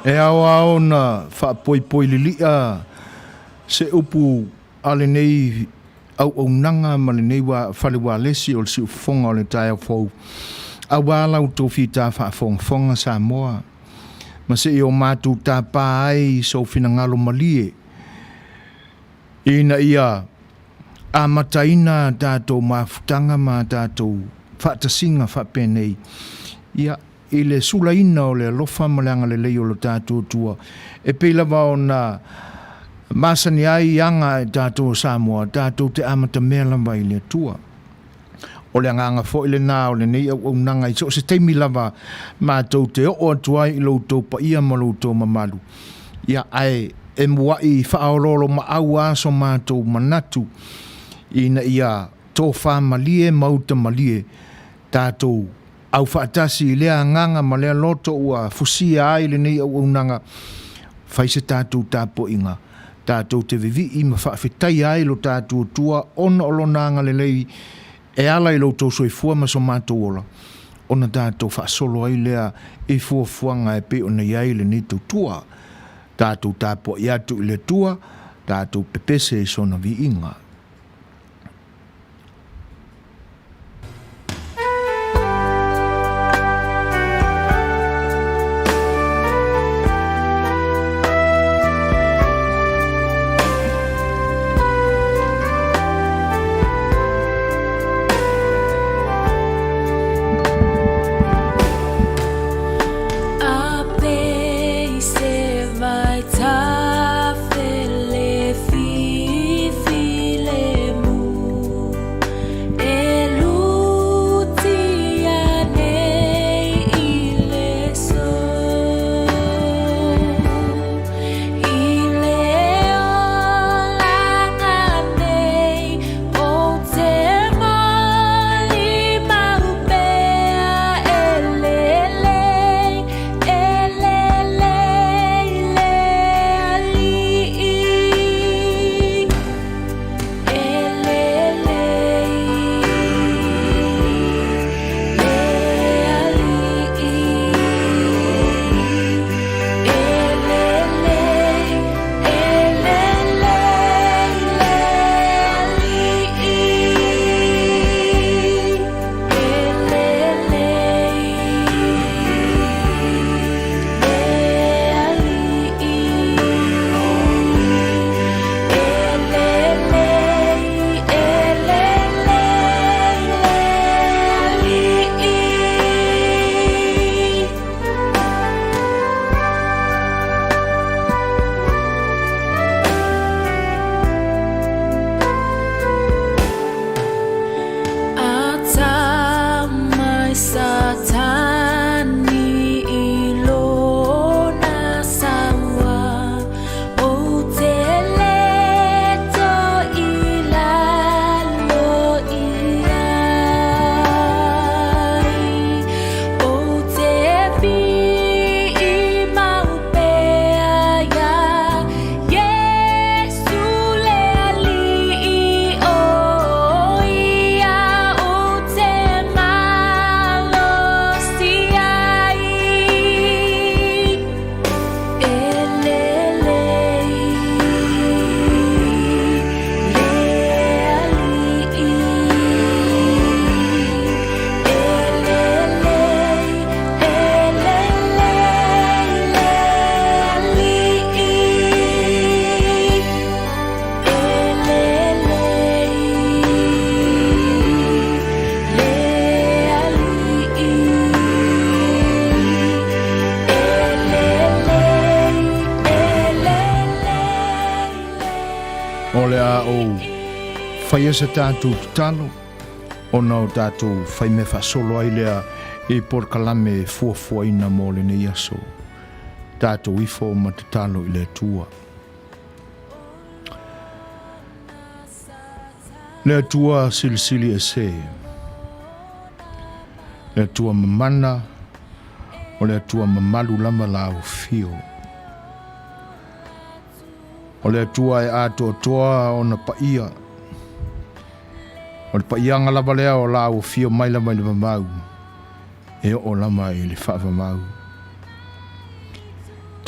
E awa ona whaapoi lilia se upu ale nei au nanga ma le nei wa whalewa lesi o le si ufonga o le tai au fau. A wala u tofi ta whaafonga sa moa. Ma se i o mātu tā pāai so fina ngalo malie. Ina ia a mataina tātou mafutanga ma tātou whaatasinga whapenei. Ia i le sulaina o le alofa malanga le lei o lo tātou tua. E pila wao na masani ai anga e tātou Samoa, tātou te amata mea lava i le tua. O le anganga fo i le nā o le nei au nanga i so se teimi lava mātou te o atuai i loutou pa ia ma loutou mamalu. Ia ai e mua i whaaololo ma au aso mātou manatu ina ia tō wha malie mauta malie tātou au whaatasi i lea nganga ma lea loto ua fusia ai le nei au nanga whaise tātou tāpo inga. Tātou te vivi i ma whaafetai ai lo tātou tua ona olo nanga le lei e ala i loutou soifua ma so mātou ola. Ona tātou whaasolo ai lea e fuafuanga e pe ona iai le nei tau tua. Tātou tāpo i atu i le tua, tātou pepese e sona vi inga. Whaia sa tātou talo, o nao tātou whai me whasolo ai lea e por kalame fuafua ina mo le nei aso. Tātou ifo ma te talo i le tua. Le tua silisili e se. Le tua mamana, o le tua mamalu lama la o fio. O le tua e ato toa o na paia. O le paianga lava lea o la o fio mai lama i le mamau. E o lama i le whaava mau.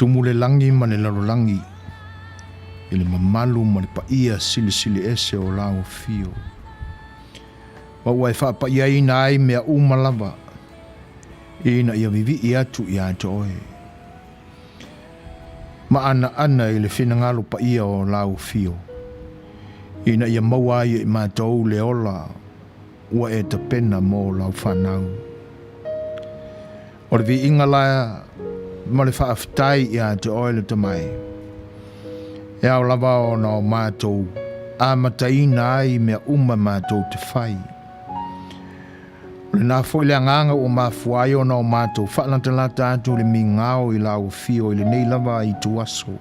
tumule langi ma le lalolangi i le mamalu ma le paia silisili ese o lao fio. Wa ua e whaapaia ina ai mea umalava ina ia vivi i atu i ato oe. Ma ana i le whinangalo paia o lao fio. Ina ia maua i mātou le ola ua e ta pena mō lau whanau. O le vi inga laia ma le whaafitai i ato oe le tamai. E au lava o na o mātou a mataina ai mea mātou te whai. Le nā fwoi le anganga o mafuai o na o mātou whaalantalata atu le mingao i lau fio i le nei lava i tuaso.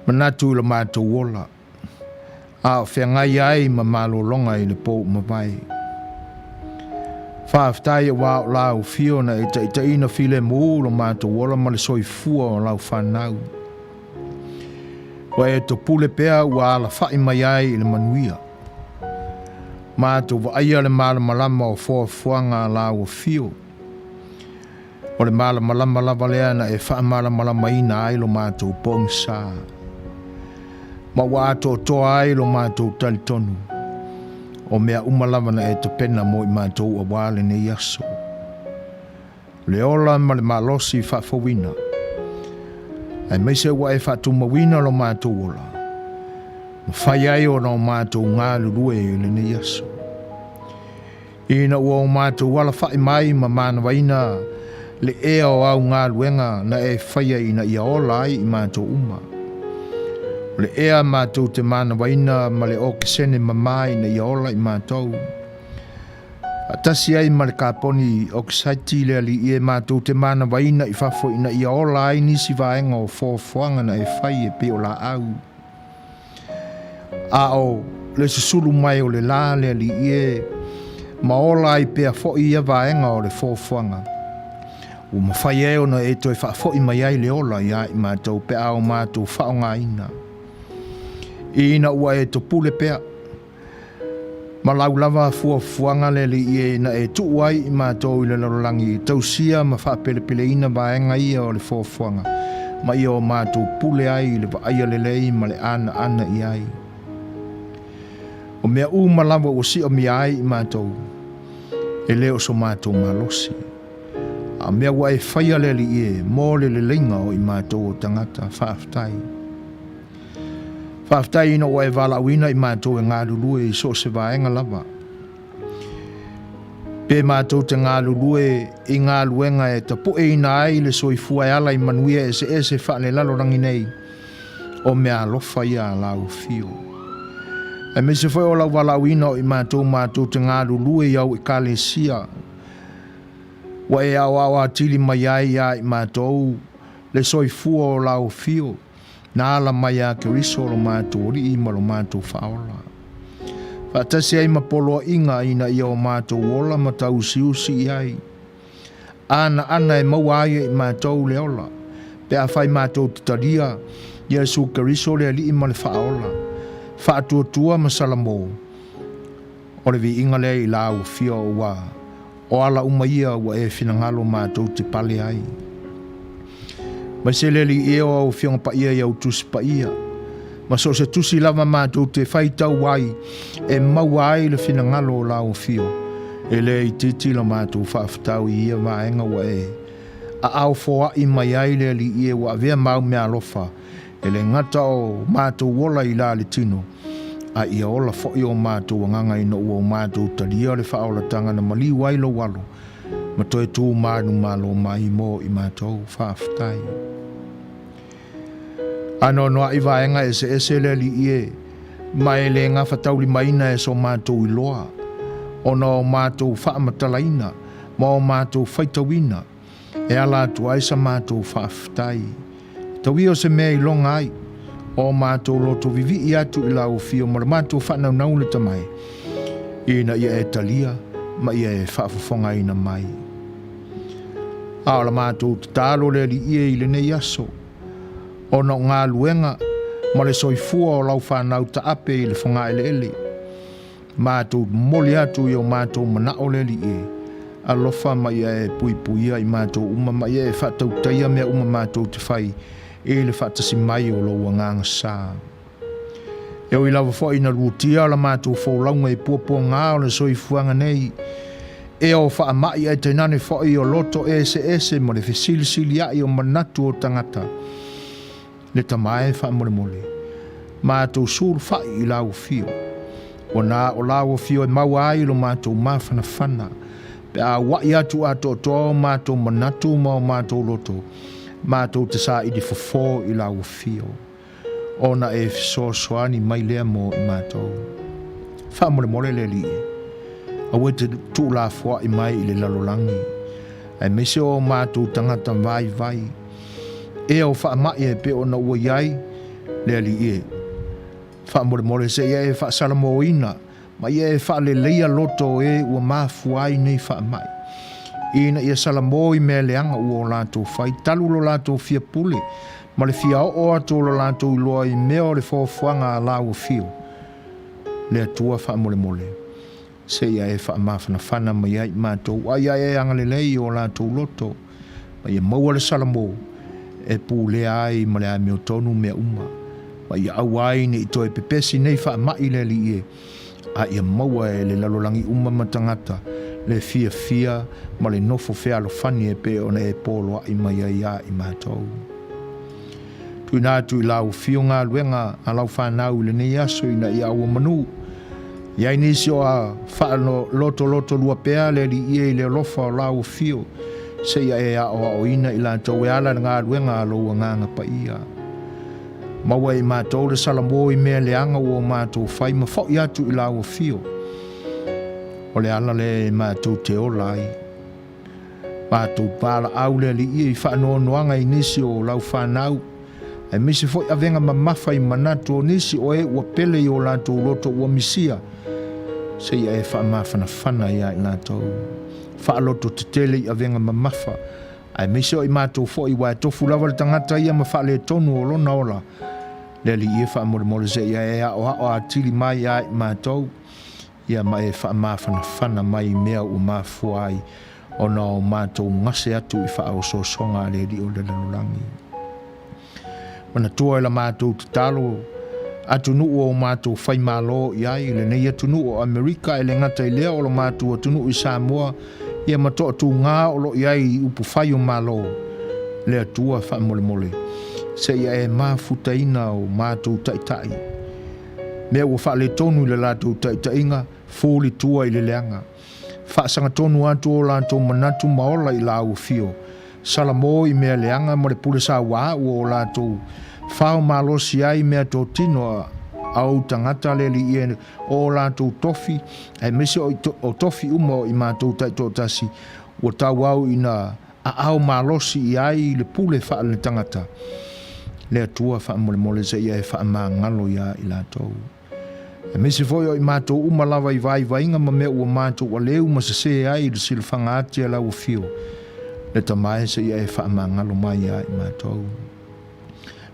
Manatu le mātou ola. A o whiangai ai ma malolonga i le pō mawai. Whaaftai e wā o lau fio na e taitaina file mū lo mātou ola ma le soifua o lau whanau. Wa e to pule pea ua ala whai mai ai i le Manuia. Mātou wa aia le malamalama o fuanga lau fio. O le malamalama lava lea na e wha malamalama ina ai lo mātou pongsa. Ma wa ato toa ai lo mātou talitonu. O mea umalava na e te pena mo i mātou a wale ne yaso. Le ola ma le malosi whafawina. Ai meise wa e whatumawina lo mātou ola. Ma whai ai o na o mātou ngā lurue i le ne yaso. Ina ua o mātou wala whai mai ma mana waina le ea o au ngā luenga na e whaia ina ia ola ai i mātou uma. Le ea mātou te mana waina ma le o kisene mamai na ia ola i mātou. Atasi ai ma le kāponi o kisaiti le ali i e mātou te mana waina i whafo ina ia ola ai nisi vaenga o fōwhanga na e whai e pe o la au. A o le susulu mai o le la le ali i e ma ola ai pe a fo i a vaenga o le fōwhanga. O ma whai e o na e toi whafo i mai ai le ola i a i mātou pe a o mātou whaonga ina. Ina ua e to pule pea. Ma lau lava fuanga le li e na e tu ai i mātou i le larolangi. Tausia ma whapelepele ina vaenga ia o le fuanga. Ma ia o mātou pule ai le vaia le lei ma le ana i ai. O mea ma lava o si o mi ai i mātou. E leo so mātou malosi. A mea ua e whaia le li e mō le lenga o i mātou o tangata whaaftai. Whaaftai ina ua e wala uina i mātou e ngā lulue i so se vaenga lava. Pe mātou te ngā lulue i ngā luenga e ta poe ina ai le soifua e ala i Manuia e se whaale lalo rangi nei. O mea lofa ia lau fio. E me se whai o lau wala uina i mātou te ngā lulue i au i kālesia. Wa e au atili mai ai i mātou le soifua o lau fio. Na ala mai a ke riso lo mātou ori i ma lo mātou whaola. Whaatasi ai mapoloa inga ina ia o mātou ola ma tau usi i ai. Ana e maua ai i mātou le ola. Pe a whai mātou titaria ia su ke riso le ali i ma le whaola. Whaatua ma salamo. O le vi inga le i lau fio wa. O ala umaia wa e finangalo mātou te pale ai. Ma se leli e o fionga pa ia iau tusi pa ia. Ma so se tusi lava mātou te whaitau ai e maua ai le finangalo o lau fio. E le i titi la mātou whaafutau i ia vaenga wa e. A au foa i mai ai leli e wa vea mau mea alofa. E le ngata o mātou wola i la le tino. A ia ola fo i o mātou nganga ina ua o mātou talia le whaola tanga na mali wailo walo. Ma toi tū mānu malo mai mo i mātou whaafutai. Ano noa i vaenga e se le li i e. Ma e le ngā whatauli maina e so mātou i loa. O no mātou whaamatalaina. Ma o mātou whaitawina. E ala atu ai sa mātou whaafutai. Tawi o se mea i longa ai. O mātou loto vivi i atu i lau fio. Ma mātou whanau le tamai. Ina ia e talia. Ma ia e whaafafonga ina mai. Aola mātou te tālo le li i e i le nei aso. O no ngā luenga, ma le soifua o lau whanau ta ape i le whanga ele. Mātou moli atu i o mātou manao le li e. alofa mai e puipuia i mātou uma mai e whatautaia mea uma mātou te whai e le whatasi mai o lo nganga sā. E o i lawa fo ina rutia o la mātou whaulaunga e puapua ngā o le soifuanga nei e o wha mai e tenane fo i o loto ese mo le whesilisili ai o manatu o tangata le tamae wha mole mātou sūru whai i lau fio o nā o lau fio e maua ai lo mātou mawhana whana pe a wai atu ato to mātou manatu ma o mātou loto mātou te sā i di fofo i lau fio ona e Suasua mai lea mo i mātou wha mole le li a wete tu la fua i mai i le lalolangi ai mese o mātou tangata vai e o wha mai e pe ona ua iai le li e wha mole se ia e wha salamo ina ma ia e wha le leia loto e ua mafuai nei wha mai ina ia salamo i mea leanga ua o lātou whai talu lo lātou fia pule ma le fia o ato lo lātou iloa i mea o le fōfuanga a lau fio le atua wha mole se ia e wha mawhana whana ma ia i mātou a ia e anga le lei o lātou loto ma ia maua le salamo e pū lea ai ma le a meo tonu mea uma ma ia au ai ni i toi pepesi nei wha mai le li e a ia maua e le lalolangi uma matangata le fia ma le nofo fea lo fani e pe ona e polo i mai ia i mātou tui nā tui lau fio ngā luenga a lau whanau le nei aso ina i aua manu ia nisi o a whaano loto lua pea le li ia i le lofa o lau fio se ia e a o ina i lātou e ala ngā luenga a loa nganga pa ia maua i mātou le salamo i mea leanga o mātou whai ma whau i atu i lau fio o le ala le mātou te olai mātou pāla au le li ia i whaano noanga i nisi o lau whanau e misi foi avenga mamafa i manatu o nisi o e ua pele i o lātou loto ua misia se ia e wha mawhana ia i lātou wha loto te tele i avenga mamafa ai misi o i mātou foi wa e tofu lava le tangata ia ma wha le tonu o lona ola le li ia wha mole se ia e a o a tili mai ia i mātou ia ma e wha mawhana mai mea o mafua ai o na o mātou ngase atu i wha o so songa le li o le lanulangi mana tua la mātou te talo atunu o mātou whai malo i ai le nei atunu o Amerika e le ngata i lea o lo mātou atunu i Samoa ia mato atu ngā o lo i ai upu whai o malo le atua wha mole se ia e mafuta ina o mātou taitai mea ua wha le tonu i le lātou taitainga fōli tua i le leanga wha sanga tonu atu o lātou manatu maola i lau fio salamo i mea leanga mo le pule sa wā o lātou whao malosi ai mea tō tino au tangata le li i o lātou tofi e mese o tofi umo i mātou taito tasi o tau au ina a au malosi i ai le pule wha le tangata le atua wha mole se ia e wha maa ngalo ia i lātou e mese foi o i mātou umalawa i vai inga ma mea ua mātou wa leu ma se se ai le silwhanga atia lau fio le tamae se ia e wha ngalo mai ia i mātou.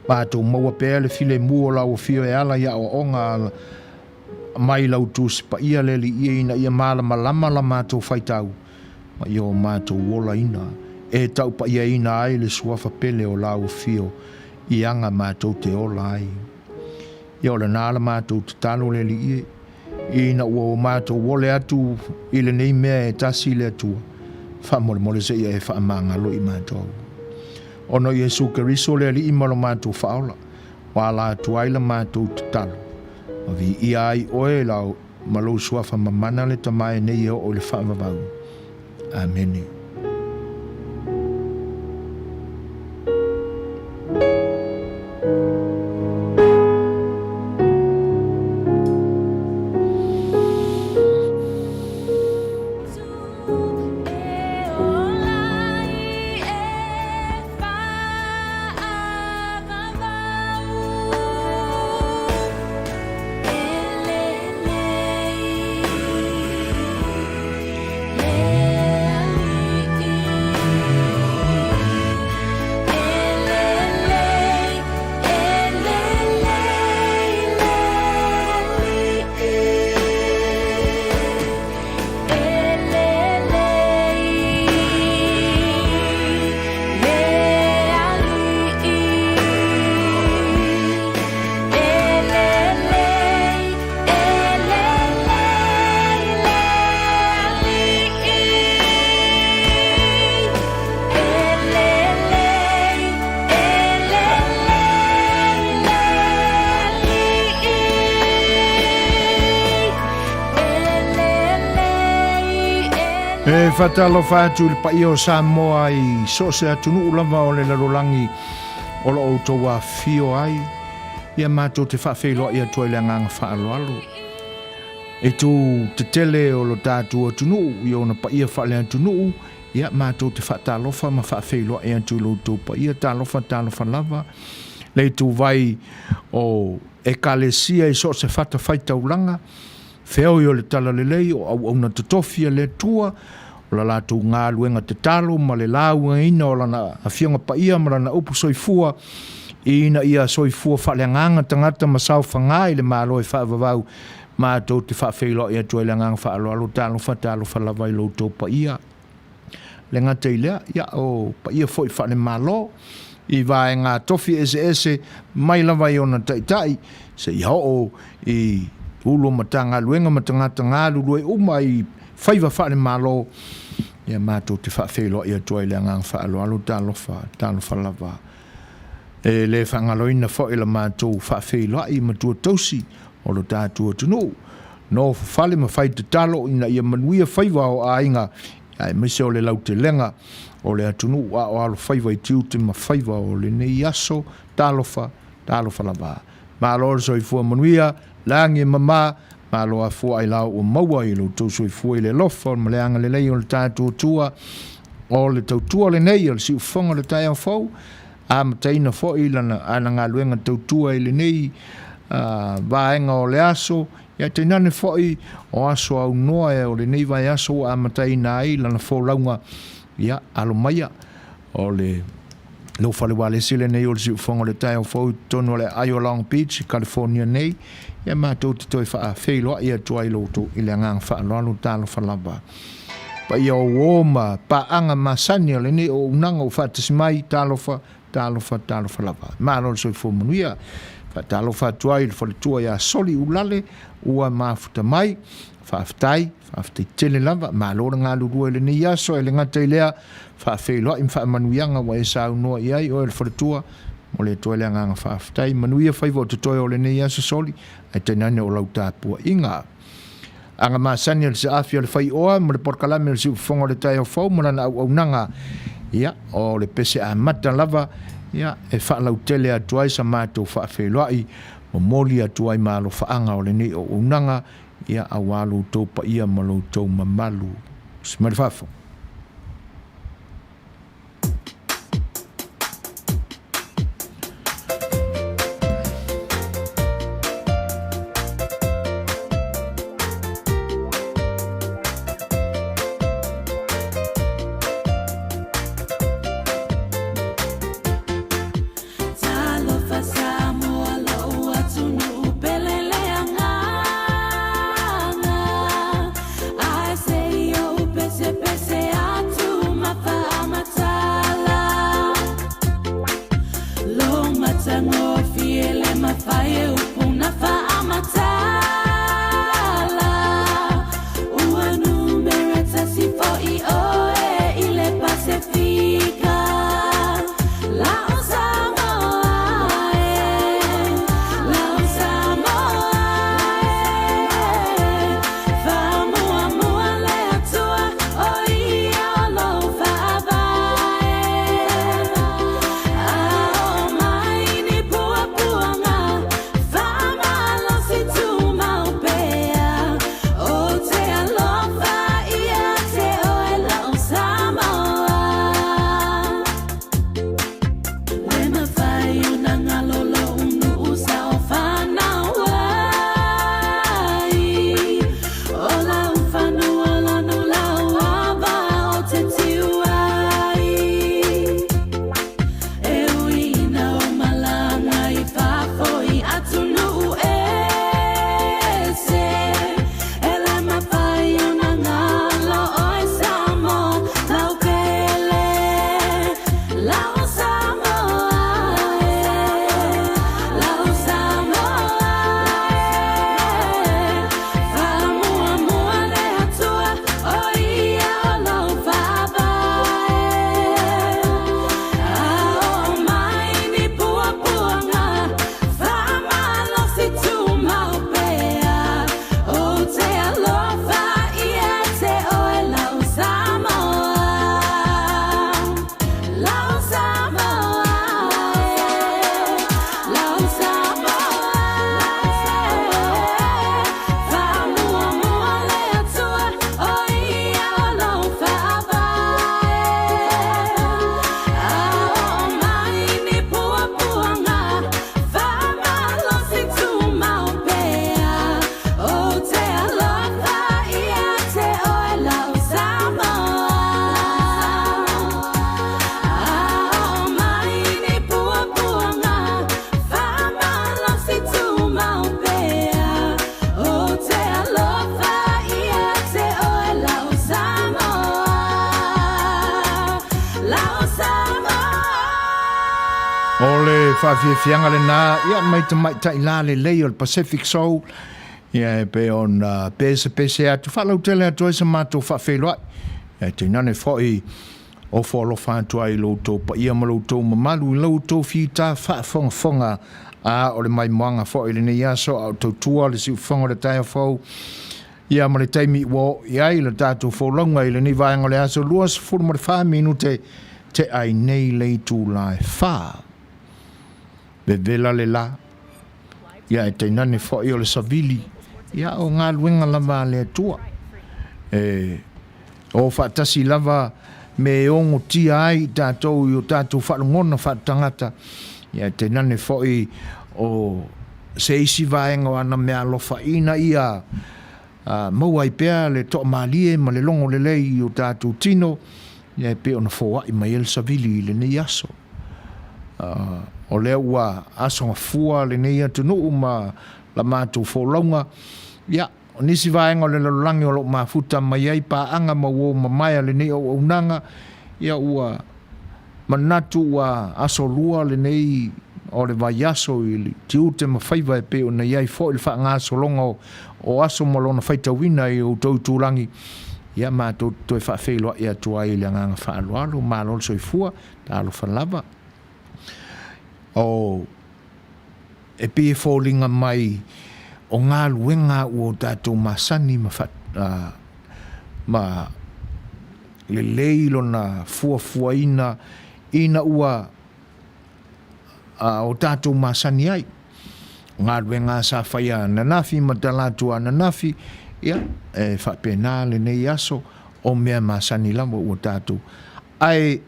Mātou maua pēr le file mua lau fio e ala ia o onga mai lau tūsi pa ia le li ia ina ia mālama lama la mātou whaitau. Ma ia o mātou wola ina e tau pa ia ina ai le suafa pele o lau fio i anga mātou te ola ai. Ia o le nāla mātou te talo le li ia ina ua o mātou wole atu i le nei mea e tasi le atua. Wha mole se ia e wha mangalo i mātou. Ono Yesu Keriso le ali i malo mātou whaola. Wala atu aila mātou te talo. Ma vi ia ai oe lau malo suafa mamana le tamae nei o le wha mawau. Amene. E whatalo whātu le pai o Samoa I so se atunu ulama o le larolangi o lo o toa fio ai. Ia mātou te whawhelo ia toi le nganga whaaloalo. E tu te tele o lo tātu atunu I o na pai a whale atunu ia mātou te whatalofa ma whawhelo ia tu lo tō pai a talofa lava. Le tu vai o e kalesia I so se whata whaitaulanga. Wheo I o le tala lelei o au na tutofia le tua o la lātou ngā luenga te talo ma le laua ina o lana a whianga pa ia ma lana upu soifua ina ia soifua whaleanganga tangata ma sau whangai le mālo e whaavavau mātou te whaafeilo ia tua le nganga whaaloalo talo whalawai lo tō pa ia le ngata I lea ia o pa ia foi whale mālo I vae ngā tofi ese mai lawai o na taitai se I ho I ulo matanga luenga matangata ngā lulu e uma I whaiva whare malo ia mātou te whaafeilo ia tua I le ngang whaaloalo talofa lava e le whangaloina whaela mātou whaafeilo I matua tausi o lo tātua tunu no whale ma whai te talo ina ia manuia whaiva o ainga ai mise o le lau te lenga o le atunu o alo whaiva I tiu te ma whaiva o le nei aso talofa lava mālo so I fua manuia langi mama malo a fua I lau o maua I lo tau sui fua I le lofa o maleanga le lei o le tātua tua o le tautua le nei o le siu whonga le tai au fau a mataina fo I lana ana ngā luenga tautua I le nei vaenga o le aso ia te nane fo I o aso au noa e o le nei vai aso a mataina ai lana fo launga ia alo maia o le no fale wale sile nei o le siu whonga le tai au fau tono le Ayo Long Beach California nei ia mātou te toi wha whailoa ia tua I loto I le ngang whaaloalo tālo whalaba. Pa ia o woma paanga masani o le ne o unanga o whātasimai tālofa whalaba. Mālo le soi fo manuia wha tua I le whale tua ia soli ulale ua mafuta mai whaafitai tele lava mālo le ngā lurua le ne iaso e le ngata I lea wha whailoa I mwha manuianga wa e sa unua iai o le whale tua mo le toa le nganga whaafitai manuia whaiva o te toi o le ne iaso soli ai tainane o lau tāpua inga. Anga māsani o le se afi o le Fai'oa mo le porkalame o le si ufonga le tai o fau mo lana au nanga ia o le pese a mata lava ia e whaalau tele atuai sa mātou whaafeloai mo moli atuai mālo whaanga o le ne o unanga ia awalu taupa ia malo tau mamalu. Smarifafo. Pese whawhiawhianga le nā, ia mai ta ila le lei o le Pacific Soul, ia pe on pese atu whalau tele atu e sa mātou whawhiloa, ia te nane whoi o wholofa atu ai loutou, pa ia ma loutou mamalu, loutou whita whafonga a o le mai moanga whoi le nei aso, au tau tua le si whonga le taia whau, ia ma le taimi wo, ia i le tātou wholonga i le ni vaenga le aso, luas furu ma le wha minute, te ai nei lei tū lai wha. Be vela le la. Ia e te nane whoi o le savili. Ia o ngā luenga lava le atua. O whaatasi lava me ongo tia ai tātou i o tātou whalungona whaatangata. Ia e te nane whoi o se isi vaenga ana mea lofa ina ia maua i pēr le toa maalie ma le longo le lei o tātou tino. Ia pe ona foa i mai el savili le nei aso. O lea ua aso ngafua le nei atu nuu ma la mātou wholaunga. Ia, o nisi vaenga le lalangi o lo mafuta mai ai pa anga ma wo ma maia le nei o unanga. Ia ua manatu ua aso lua le nei o le vai aso i li tiute ma whaiva e pe o nei ai fo il wha ngā solonga o aso ma lona whaita wina i o tau tūrangi. Ia mātou toi whawhiloa ia tua i le nganga whaaloalo, mālol soifua, tālo whalava. O e pie fōlinga mai o ngā luenga o tātou masani ma le leilo na fua ina ua o tātou masani ai. Ngā luenga sa whaia nanafi, ma talatua nanafi, ia, whapena le nei aso o mea masani lama ua tātou. Ai,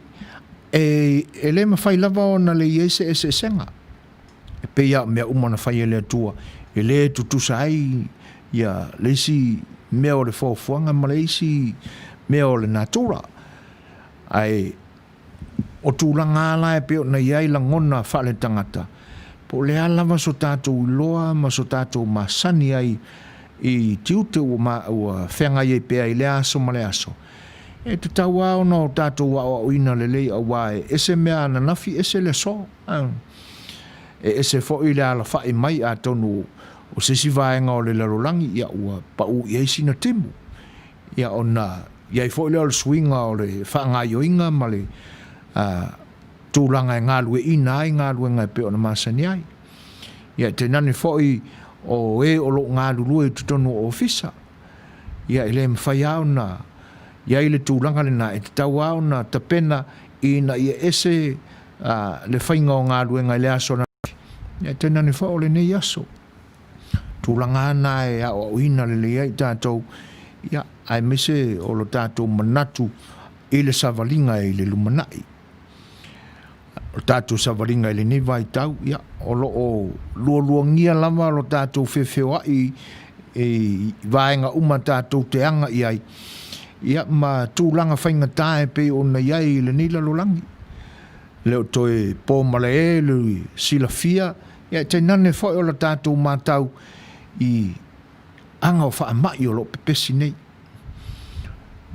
e le mawhai lava o na le iese e senga. E pe ia mea umana whai e le atua. E le tutusa ai, ia, le isi mea o le whaufuanga, ma le isi mea o le natura. Ai, o tūlanga ala e pe o na iai langona whale tangata. Po le alava so tātou loa, ma so tātou masani ai, i tiute ua whenga i pēa i le aso ma le aso. E te tau au no tātou wa o ina le lei au wae, ese mea na nafi ese le so. E ese fo i le ala whae mai a tonu o sisi vaenga o le larolangi, ia ua pa u i eisi na timu. Ia o na, ia i fo i le ala swinga o le whaanga i oinga ma le tūlanga e ngālue ina ai, ngālue ngai pe o na masani ai. Ia te nani fo i o e o lo ngā lulu e tutonu o ofisa. Ia i le mwhai au na, ia i le tūlanga le na, e te tau au na tapena i na ia ese le whainga o ngā luenga i le aso na. Ia te nani wha o le nei aso. Tūlanga ana e a o ina le lea i tātou. Ia, ai mese o lo tātou manatu i le savalinga i le lumanai. O tātou savalinga i le niva i tau, ia, o lo o luangia lama lo tātou whewhewha i vaenga uma tātou te anga i ai. Ia, ma tūlanga whainga tae pe o na iai i le nila lolangi. Leo toi pō male e, lui sila fia, ia, te nane whai o la tātou mātau i anga o wha mai o lo pepesi nei.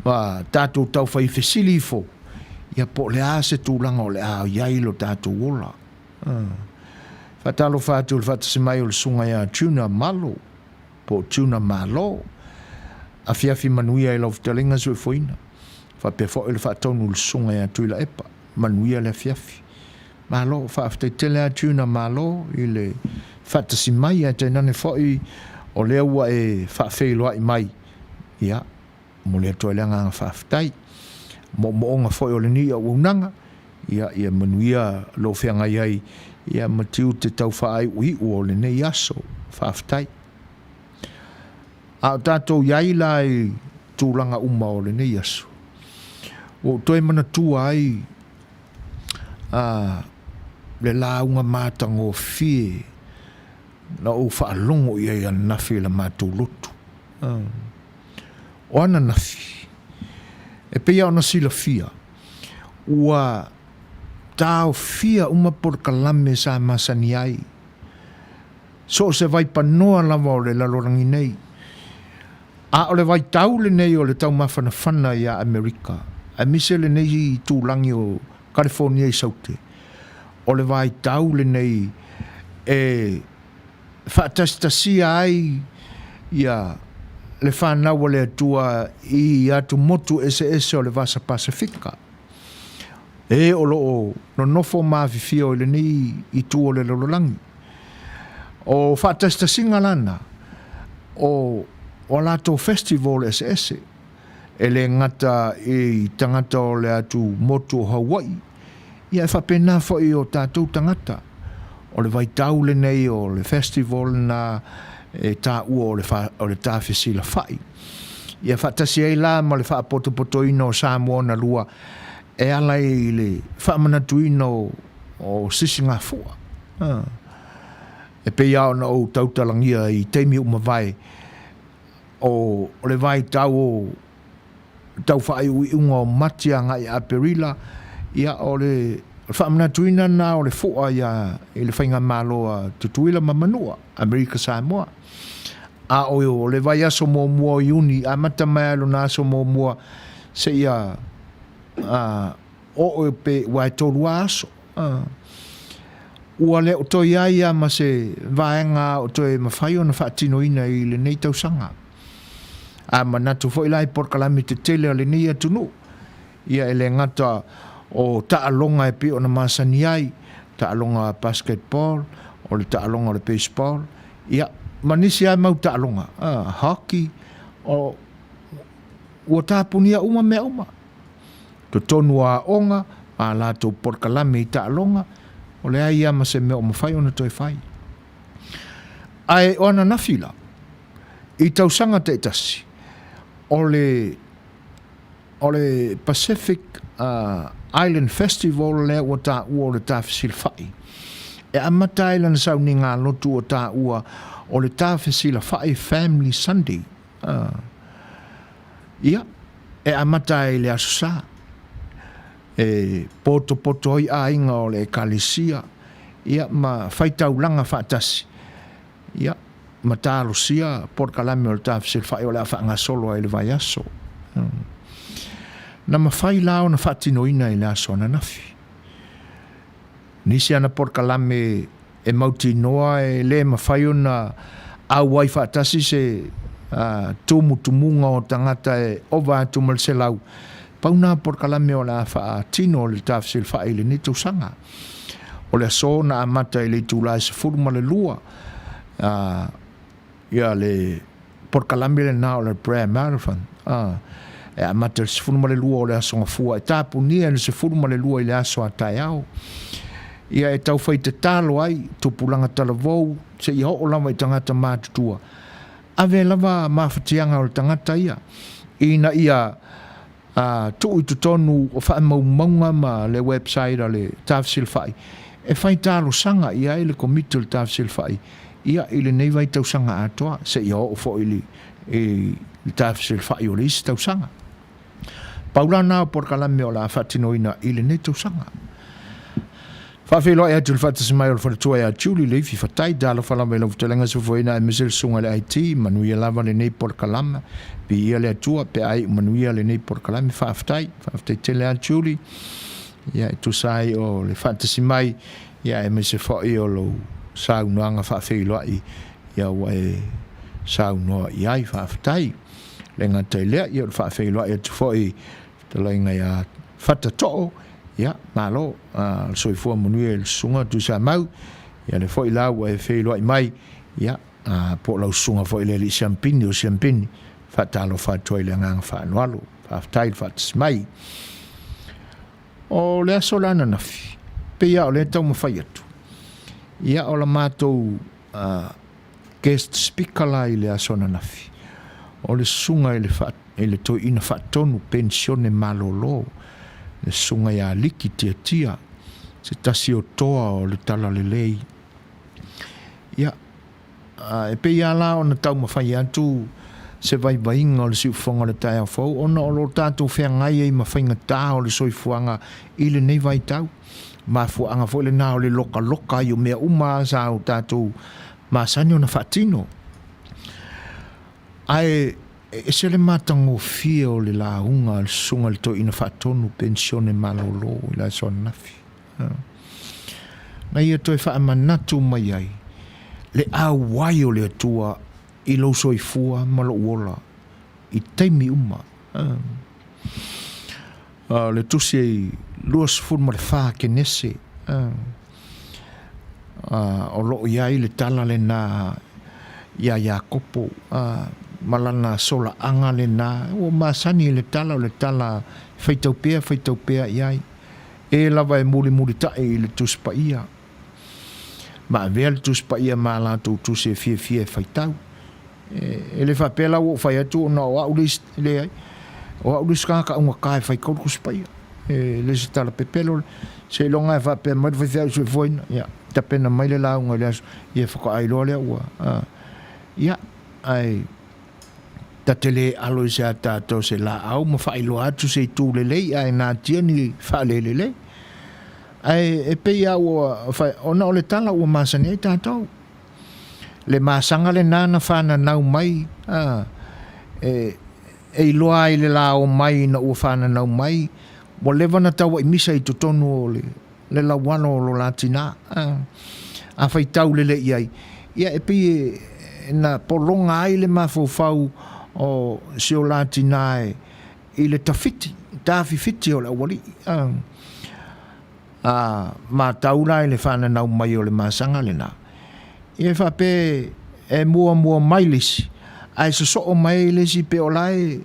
Ma tātou tau whai whesili i fo. Ia po le a se tūlanga o le a iai lo tātou ola. Whatalo whātou le whatase mai o le sunga ia tuna malo. Po tuna malo. A fiafi manuia e lau fitalinga sui foina. Whapea fo le whatonu le sunga ia tuila epa. Manuia le fiafi. Malo, whaaftai tele a tuna malo. I le whatase mai a te nane fo o le ua e whaafeiloa i mai. Ia, mo le atoa le anga whaaftai. Mo onga foi o le ni o unanga ia manuia lo whenga iai ia matiu te tau whaai ui o le nei aso whaaftai a tātou iai lai tūlanga uma o le nei aso o toi mana tua ai le launga mātang o fie na o whaalongo iai anafi la mātou lotu o ana nafi e pia ona sila fia. Ua tau fia uma por kalame sa masani ai. So se vai panoa lava o le lalorangi nei. A o le vai tau le nei o le tau mawhana whana ia Amerika. A mise le nei i tūlangi o California i saute. o le vai tau le nei e whaatastasia ai ia le whanau le atua i atu motu ese o le Vasa Pasifika. E o loo no nofo mawhiwhia o le ni i tu o le lololangi. O whaatastasinga lana o lato festival ese e le ngata i tangata o le atu motu o Hawaii. Ia e whapena fo i o tātou tangata. O le vaitau le nei o le festival na e tā ua o le tāwhisila whai. Ia whaatasi ei la ma le whaapoto ino o Samoa na lua e ala i le whaamanatu ino o sisinga fua. E pei au na o tautalangia i teimi umawai o le vai tau o tau whai ui unga o matia ngai a perila ia o le whaamanatu ina na o le fua ia i le whainga maloa tutuila ma Manua, Amerika Samoa. A o le vai aso mō mua i uni, a mata mai alo na aso mō mua se ia o pe wai tolu aso. Ua le o toi aia ma se vaenga o toi mawhai o na whaatino ina i le nei tausanga. A manatu fo ilai porkalami te tele o le nei atunu. Ia ele ngata o taalonga e pe o na masani ai, taalonga basketball, o le taalonga le baseball. Ia manisi ai mau taalonga, hockey, o ua tāpunia uma mea uma. To tonu a onga, a lato porkalame i taalonga, o le ai ama se mea o mawhai o na toi whai. Ai o ana nafila, i tausanga te itasi, o le Pacific Island Festival le o tā ua o le tāwhisil whai. E amata Island sau ni ngā lotu o tā ua o le tāwhisila whai Family Sunday. Ia, e amata e le asusā. E poto i a inga o le kalisia. Ia, ma whaitaulanga whaatasi. Ia, ma tālosia, porkalame o le tāwhisila whai o le a whaanga solo e le vai aso. Na mawhai lao na whaatinoina i le aso na nafi. Nisi ana porkalame e mauti noa e le mawhai o na au wai whaatasi se tumutumunga o tangata e ova atu mal se lau. Pauna porkalame o la whaatino o le tāwhisil whai le ni tausanga. O le aso na amata i le tūlai se furuma le lua. Ia le porkalame le na o le prayer marathon. E amata le se furuma le lua o le aso ngafua. E tāpunia le se furuma le lua i le aso a tai au. Ia e tau whai te talo ai, tupulanga talavou, se i ho o lama i tangata mātutua. Ave lava mawhatianga o le tangata ia. Ina ia tu i tutonu o whae maunga ma le website a le tāwhisil whai. E whai talo sanga ia i le komite le tāwhisil whai. Ia i le nei vai tau sanga atoa, se i ho o fo i le tāwhisil whai o le isi tau sanga. Paulana o porkalame o la whatinoina i le nei tau sanga. Whawhiloa e atu le whatasimai o le whatatua e a Julie Leifi whatai dala whalama e lau talenga sa fuena e misel sunga le IT Manuia lava le nei porkalama pi ia le atua pe ai Manuia le nei porkalama whaftai tele a Julie ia e tusai o le whatasimai ia e misel whai o lo saunoanga whawhiloa ia wa e saunoa i ai whaftai le ngata i lea ia le whawhiloa e atu whai talenga i a whatatoo ia malo soifua Manuia le sunga tu sa mau ia le foi la e fe lo mai ia po la sunga foi le champagne o champagne fatalo fa toi le ngang fa noalo fa tail fa mai o le solana na fi pe ia o le tau mafai atu ia o la matou guest speaker la ile asona na fi o le sunga ile fa ile to ina fa tonu pensione malolo le sunga ia liki tia se tasi o toa o le tala le lei ia e pe ia la ona tau mawhai atu se vai vainga o le siufonga le tai au fau ona o lo tātou whea ngai e mawhainga tā o le soifuanga i le nei vai tau ma fuanga fo le nā o le loka i o mea uma sa o tātou ma sani o na whaatino ai e se le matango fia o le launga le sunga le to ina whaatonu pensione malolo i la son nafi na ia toi whaamanatu mai ai. Le awai o le atua I lo soifua ma lo uola. I teimi uma. Le tusi ai luas fun ma le wha ke nese. O lo iai le tala le na ia kopo. Malana sola anga le na. O masani le tala whaitaupea iai. E lava e muli tae I le tuspa ia. Ma vea le tuspa ia ma la tu tusi e fie whaitau. E le whapela o whai atu o na o aulis le ai. O aulis ka unga kai whai kau kuspa ia. Le se tala pepelo. Se longa e whapea mai whai thau sui foina. Ia, ta pena mai le launga le asu. Ia whaka ailoa le ua. Ia, ai. Ta tele alo I se atato se la au ma whai loa atu se tu le lei. Ai nā tia ni whale le lei. Ai e pe ia ona o le tala ua masani ai tātou. Le masanga le nana whana nau mai. E loa I le la o mai na ua whana nau mai. Wa lewa na tawa I misa I tutonu o le lawano o lo latina. A whai tau le le iai. Ia e pe na polonga ai le mawhau o si o latina I le tawhiti. Tāwhi fiti o le awali. Ma taula I le whana nau mai o le masanga le na. Ia whape e mua mai lisi. Ai so o mai lisi pe o lai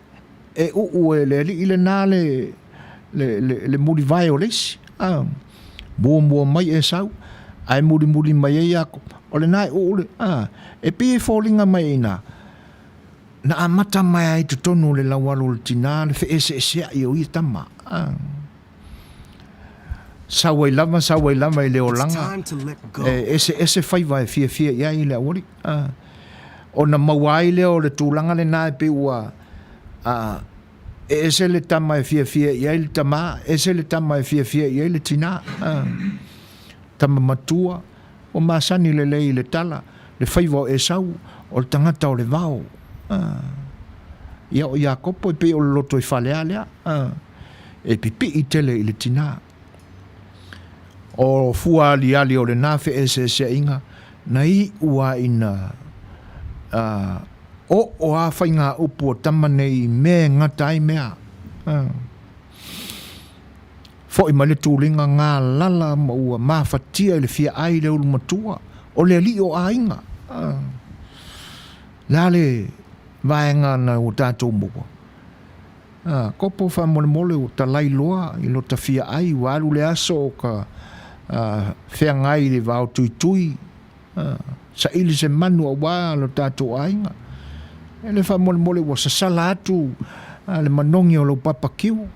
e uu e le li le nā le muri vai o lisi. Mua mai e sau. Ai muri mai e ako. O le nai uu le. E pi e fōlinga mai ina. Na amata mai ai tutonu le lawalo le tina le fe ese I o I tama. Sawai lama I le olanga. Ese fai vai fia ia I le awori. O na mawai le o le tūlanga le nai pe ua. Ese le tama e fia ia le tama. Ese le tama e fia ia le tina. Tama matua. O masani le lei le tala. Le fai vau e sau. O le tangata o le vau. Ia o ia kopo e pe o loto I whalea lea. E pipi I tele I le tina. O fua ali o le nafe ese inga. Na I ua ina. O a whainga upu o tamanei me ngatai mea. Fo I male tūlinga ngā lala ma ua mawhatia I le fia ai le ulu matua. O le li o a inga. Lale vaenga na o tātou mua. Kopo wha mole o ta lai loa I lo ta fia ai. Waru le aso o ka whea ngai le vau tui. Sa ili se manu a wā lo tātou ainga. E le wha mole o sa sala atu. Le manongi o lo papakiu.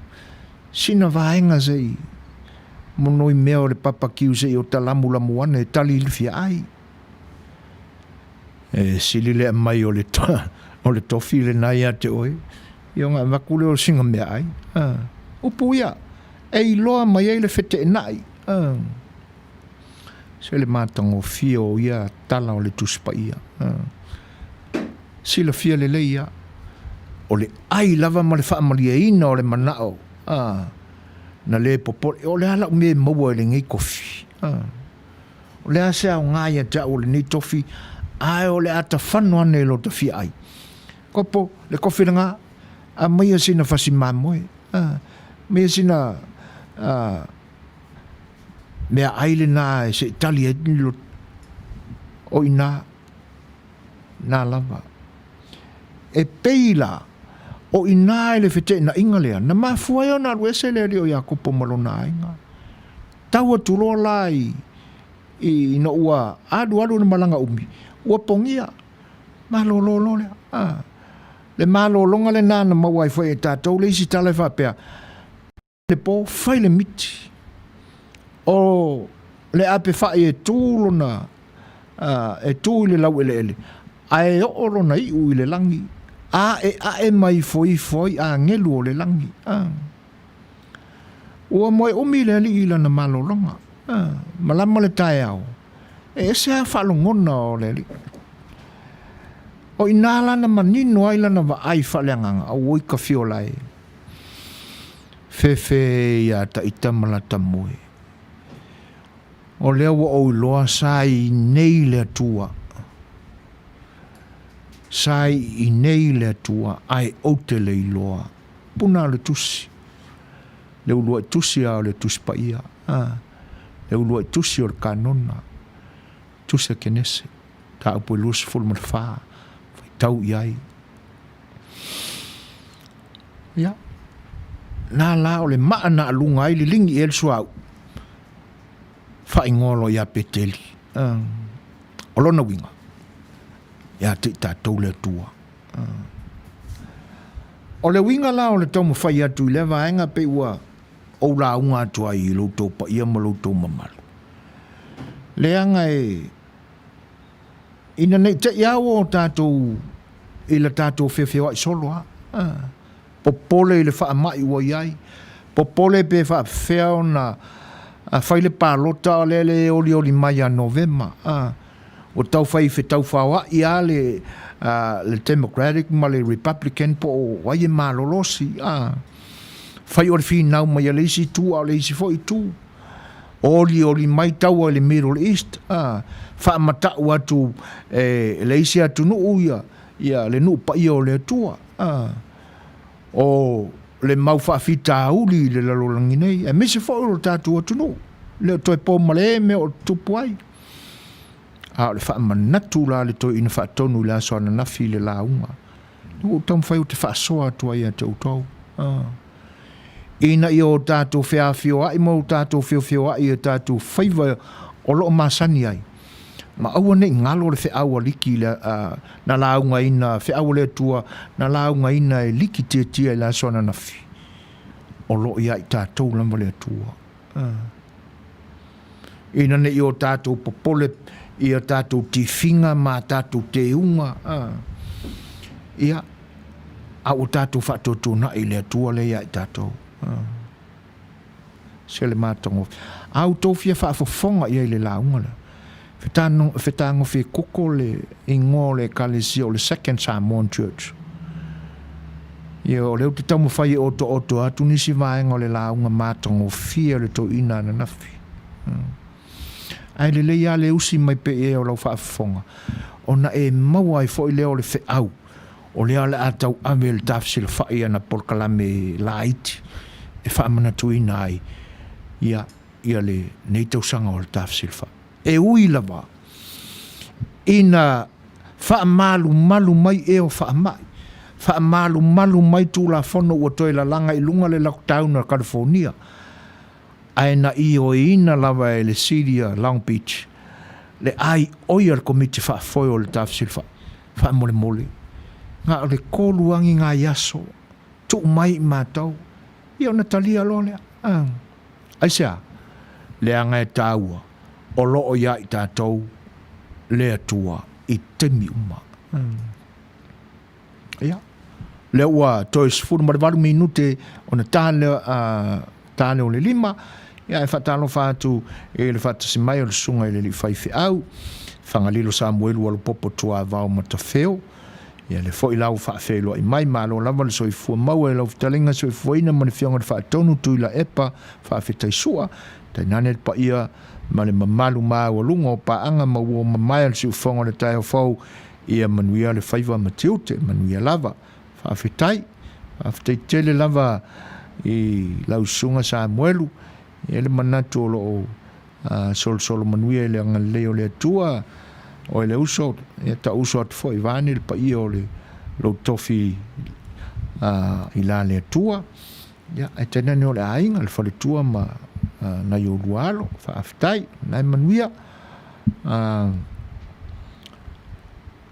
Sina vaenga sei. Monoi mea o le papakiu sei o ta lamu ana e tali ili fia ai. E sili le mai o le tofi le nai a te oe. Io ngā wakule o singa mea ai. Upu ia. E I loa mai ai le fete e nai. Se le mātango fia o ia tala o le tuspa ia. Sila fia le leia. O le ai lava ma le whaamalia ina o le manao. Na le popore. O le ala me maua e le ngei kofi. O le asea o ngāia ta o le nei tofi. Ai o le ata whanu ane lo ta fia ai. Kopo le kofi nga. A maia sina whasi mamoe. Maia sina mea aile nā se itali e nilo o ina nā lava. E peila o ina ele fete na inga lea. Na mafua eo nā ruese lea rio ia kupo malo nā inga. Tau atu loa lai I no ua adu na malanga umi. Ua pongia. Malolo lea. Le malolonga le nā na mawai fwe e tātou le isi tala whapea. Le po whai le miti. O le ape whai e tūlo na e tū I le lau ele. A e oro na I ui le langi. A e mai foi a ngelu o le langi. Ua moe umi le ali ila na malolonga. Malama le tae au. E se a whalongona o le ali. O inala na manino ai lana wa ai whaleanganga. A oi ka fiolai. Fefe ia ta itamala tamue. O lea wa o loa sai nei le tua. Sai I nei le tua ai o te le loa. Puna le tusi. Le ulua tusi a le tusi pa ia. Le ulua tusi o le kanona. Tusi a kenese. Ta upo lusi fulu ma faa. Tau iai. Ia. Nā la o le maa na alunga ai li lingi el suau. Fa ingolo ia peteli. Olona winga. Ia te tātou le tua. O le winga la o le tau mawhai atu I le vaenga pe ua o la unga atu ai I loutou pa ia ma loutou mamalu. Le anga ina nei te iau o tātou I le tātou whewhewa I solo ha. Popole I le wha mai ua iai. Popole pe wha wheo na whaile pālota o le oli mai a Novema. O tau whai tau whawa I a le Democratic ma le Republican po o waie malolosi. Whai o le whinau mai a leisi tu a leisi fo I tu. Oli mai tau a le Middle East. Wha matau atu leisi atu nuu ia le nuu pa ia o le atua. O le mau whaafita uli le lalolangi nei. Mese fo o tātua atu nuu. Le toi po male me o tupu ai. Le wha manatu la le toi ina wha tonu la soana nafi le launga. O tam whai o te wha soa tua ia te utau. Ina I o tātou whea whio ai mo tātou whio ai o tātou whaiva o loo masani ai. Ma aua nei ngalo le whea aua liki na launga ina, whea aua le tua, na launga ina liki te tia la soana nafi. O loo ia I tātou lama le tua. Ina nei o tātou popole ia tātou te whinga ma tātou te unga. Ia, a o tātou whatoto na I le atua le ia I tātou. Sele mātongo. Au tau fia whaafofonga ia I le launga le. Whetango whi koko le ingo le kalesi o le Second Samoan Church. Ia o leo te tamu whai oto atu nisi vaenga o le launga mātongo fia le tau ina na nafi. Ai le leia le usi mai pe e o lau whaafonga. O na e maua I fo I leo le whe au. O lea le atau ame le tafsi le whai ana polkalame la iti. E whaamana tuina ai. Ia le nei tau sanga o le tafsi le whai. E ui lava. Ina whaamalu malu mai e o whaamai. Whaamalu mai tū la whono ua toi la langa I lunga le lockdown na California. Aina I o ina lava e le Syria, Long Beach. Le ai oia le komiti whaafoi o le tafsil whaamole mole. Ngā le kōluangi ngā yaso. Tu mai mātau. Ia ona talia lo lea. Aisea, lea ngai tāua. O loo ia I tātou lea tua I temi uma. Ia. Lea ua toi sifuru marivalu minute o na tāne o le lima. Ia e whatalo whātu e le whatasi mai o le sunga I le li whaiwhi au. Whangalilo Samuelu alu popo tua vau matawheo. Ia le fo I lau whaafelo I mai malo lava le soifua maua e lau fitalinga soifua ina mani fionga le whaatonu tui la epa whaafetai sua. Tai nane pa ia ma le mamalu maa ua lunga o pa anga ma ua mamaya le siufonga le tai o fau. Ia Manuia le whaiva matiute, Manuia lava. Whaafetai tele lava I lau sunga Samuelu. Ia le manatu o loo solo Manuia le anga leo le atua. O le uso, e ta uso atu fo I vane le pa ia o le lo tofi I la le atua. Ia, e tena ne o le ainga, le fale tua ma na i o lualo, whaaftai, na I Manuia.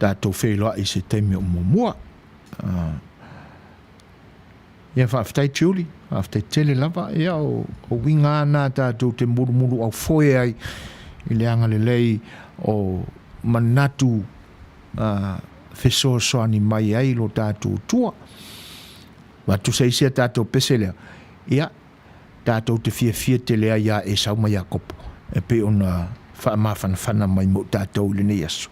Tātou wheloa I se teime o mumua. Ia whaaftai tiuli, whaaftai tele lava, ia o winga nā tātou te muru au foe ai I le anga le lei o manatu whesoasoani mai ai lo tātou tua. Watu seisia tātou pese lea. Ia, tātou te fia te lea ia e sauma ia kopo. E pe ona whaamawhanawhana mai mo tātou le nei aso.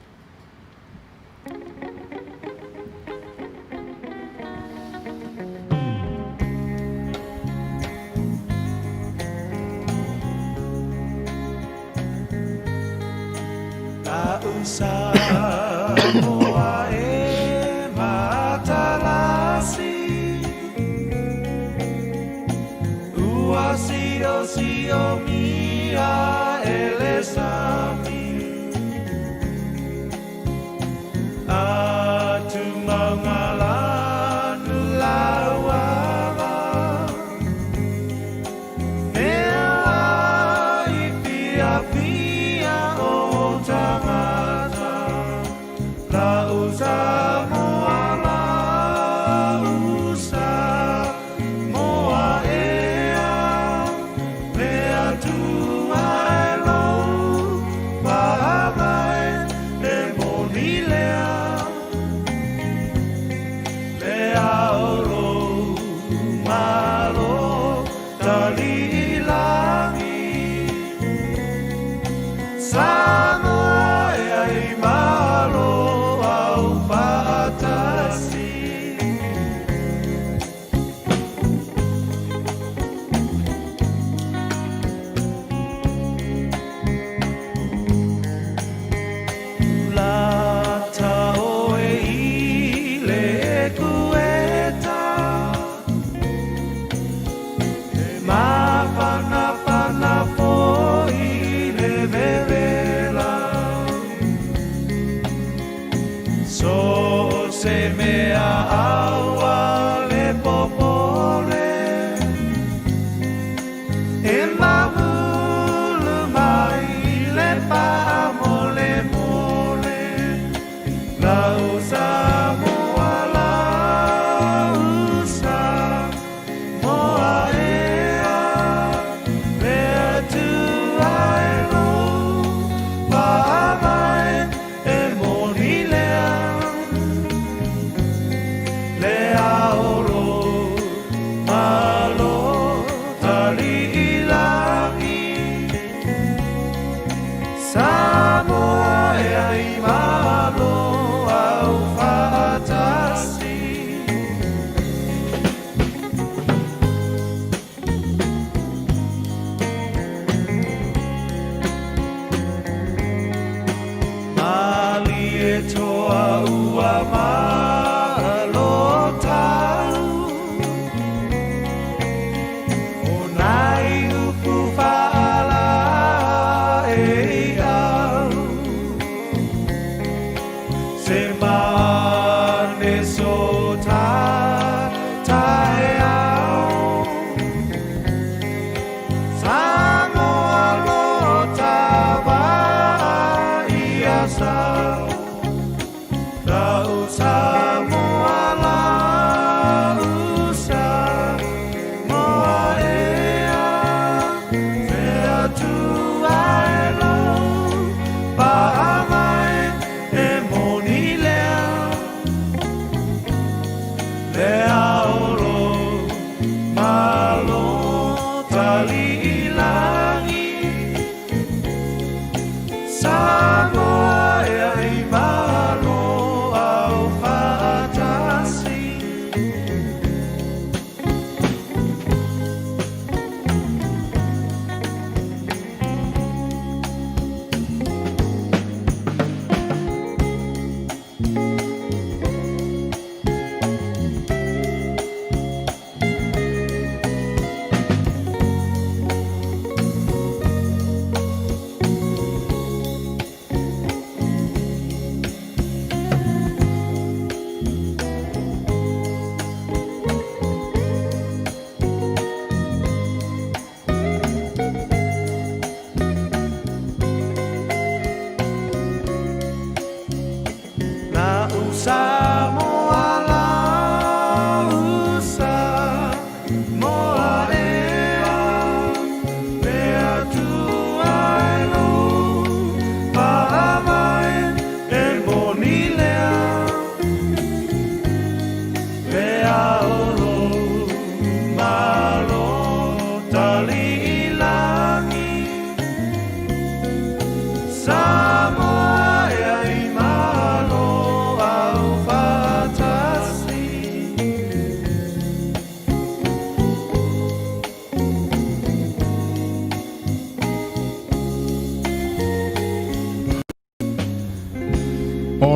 Samoa e matalasi Ua sio mia ele sami Atu mangalanu lawala Mea I pia o tangata La usa moa la usa moa ea Mea tu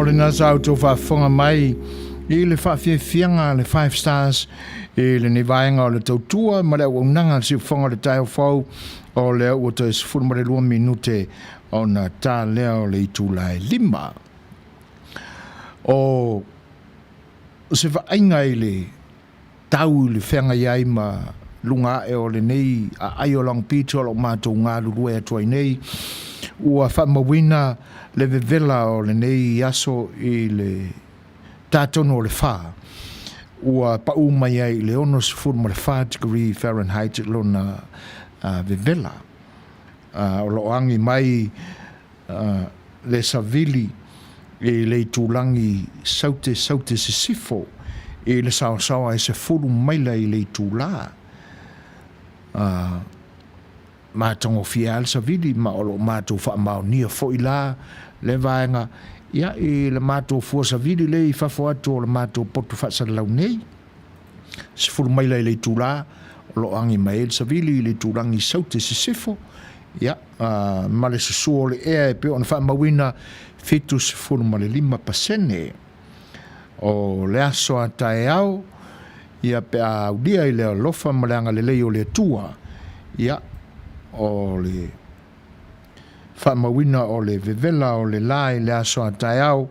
le nasa auto whaafonga mai i le whawhiawhianga le 5 stars i le nevaenga o le tautua ma le unanga si whonga le taio whau o le au o te sifurumare 2 minute o na tā leo le itulai 5 o se whainga i le tau le whenga iai ma lunga e o le nei a ai o Long Beach o lo mātou ngā lurua e tuai nei ua whamawina le vevela o le nei aso i le tātono o le whā ua pau mai ai le ono sifuru ma le 5 degree Fahrenheit lona vevela o lo angi mai le savili i le tūlangi saute sisifo i le sawasawa e se furu maila i le tūlā mātongo fial savili ma olo mātou whaamaunia fo i la le vaenga ia i le mātou fua savili le i whafo atu o le mātou potu whaasalau nei se furu maila i le tūlā olo angi mai le savili i le tūlangi saute sisifo ia ma le susua o le ea e pe ona whaamawina fitu se furu ma le 5% o le aso a tae au ia pe a udia i le alofa ma le anga le lei o le tua ia o le whaamawina o le vevela o le lai le aso a tae au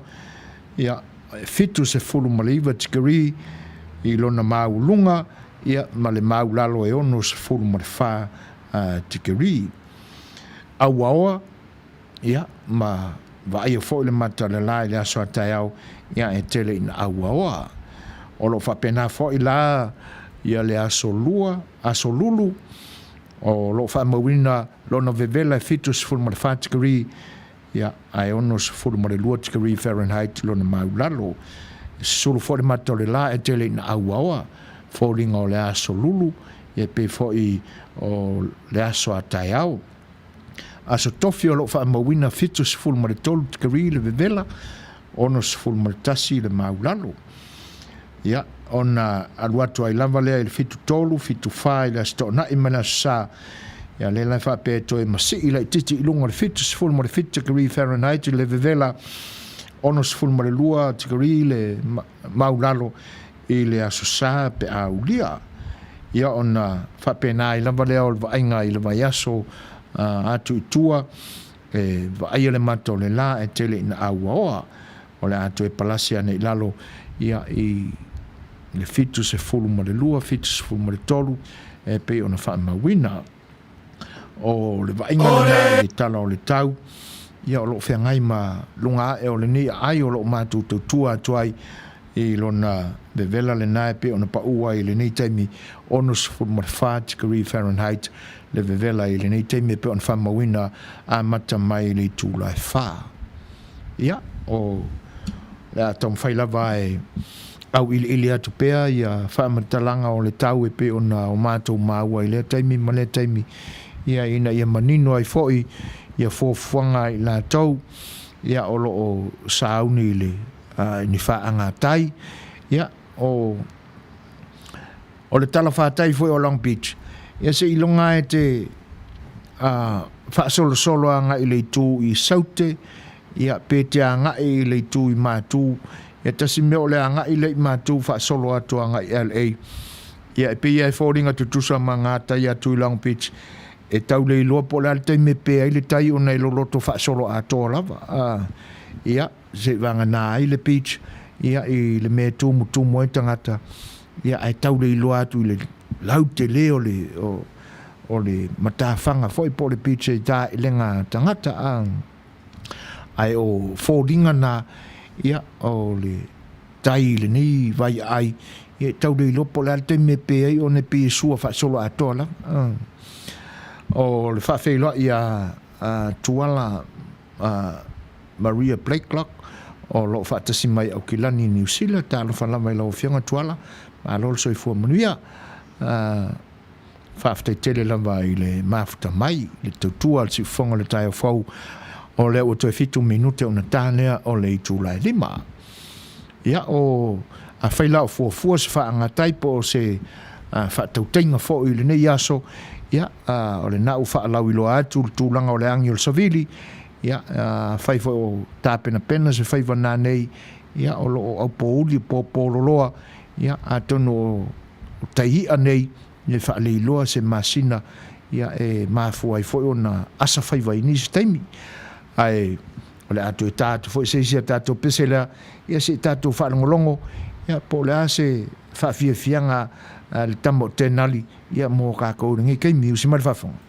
ia fitu se furu ma le iwa tikari i lona maulunga ia ma le maulalo e ono se furu ma le wha tikari au aoa ia ma vai o fo le mata le lai le aso a tae au ia e tele ina au aoa o lo whapena fo i la ia le aso lulu o lo whamawina lona vevela fitu se furu ma le 5 degree ia ai ono se furu ma le 2 degree Fahrenheit lona maulalo sulu fo le mata le la e tele ina au aoa fo ringa o le aso lulu ia pe fo i o le aso a tae au aso tofi o lo whamawina fitu se furu ma le 3 degree le vevela ono se furu ma le tasi le maulalo ia ona aluatu ai lava lea i le fitu tolu fitu wha i le asto na i mana sa ia le lai wha pe to e masi i lai titi i lunga le fitu se furu ma le 5 degree Fahrenheit le vevela ono se furu ma le 2 degree le maulalo i le aso sa pe a ulia ia ona wha pe na i lava lea o le vainga i le vai aso atu i tua e vai le mato le la e tele ina aua oa o le atu e palasia nei lalo ia i le fitu se fulu ma le lua fitu se fulu ma le tolu e pe ona wha mawina o le vainga na le tala o le tau ia o lo whiangai ma lunga e o le ni ai o lo mātou tautua atuai i lona vevela le nae pe ona pa ua i le nei taimi ono se fulu ma le 5 degree Fahrenheit le vevela i le nei taimi pe ona wha mawina a mata mai le tūlai wha ia o le atong whailava e au ili atu pea ia whaamatalanga o le tau e pe ona o mātou māua i le taimi ma le taimi ia ina ia manino ai foi ia fōfuanga i la tau ia o lo o sauni i le ni whaanga tai ia o le tala whātai foi o Long Beach ia se ilonga e te whaasolo anga i le tū i saute ia pe te anga i le tū i mātū ia tasi meo le anga i le mātū whaasolo atu anga i LA ia e pe ia e fōringa tutusa ma ngāta i atu i Long Beach e tau le iloa po le altai me pe ai le tai o nei loloto whaasolo atu lava ia se vanga nā i le beach ia i le mea tūmu e tangata ia e tau le iloa atu i le lau te leo le o le matawhanga foi po le beach e tā i lenga tangata ai o fōringa nā ia o le tai le ni vai ai ia tau le lopo le alte me pe ai o ne pe sua fa solo atola o le fa feiloa ia tuala Maria Blakelock o lo fa tasi mai au kilani New Zealand ta lo fa la mai lo fianga tuala ma lo so i fu Manuia fa fte tele la vai le mafuta mai le tutua si fonga le tai fo o le o te fitu minute ona tālea o le tūlai 5 ia o a whaila o fua se whaanga taipo o se whaatautenga fo i le nei aso ia o le nau whaalau ilo atu tūlanga o le angi o le savili ia fai fo o tapena pena se fai wana nei ia o lo au pouli popololoa ia atono o taihia nei ne whaaleiloa se masina ia mafu ai fo ona asa fai vai ni se taimi ai o le atu e tātu fo se sia tātu pesela ia se tātu whaangolongo ia po le ase whaafiafianga le tamo tenali ia mō kākou ngi kei miu si marifafonga.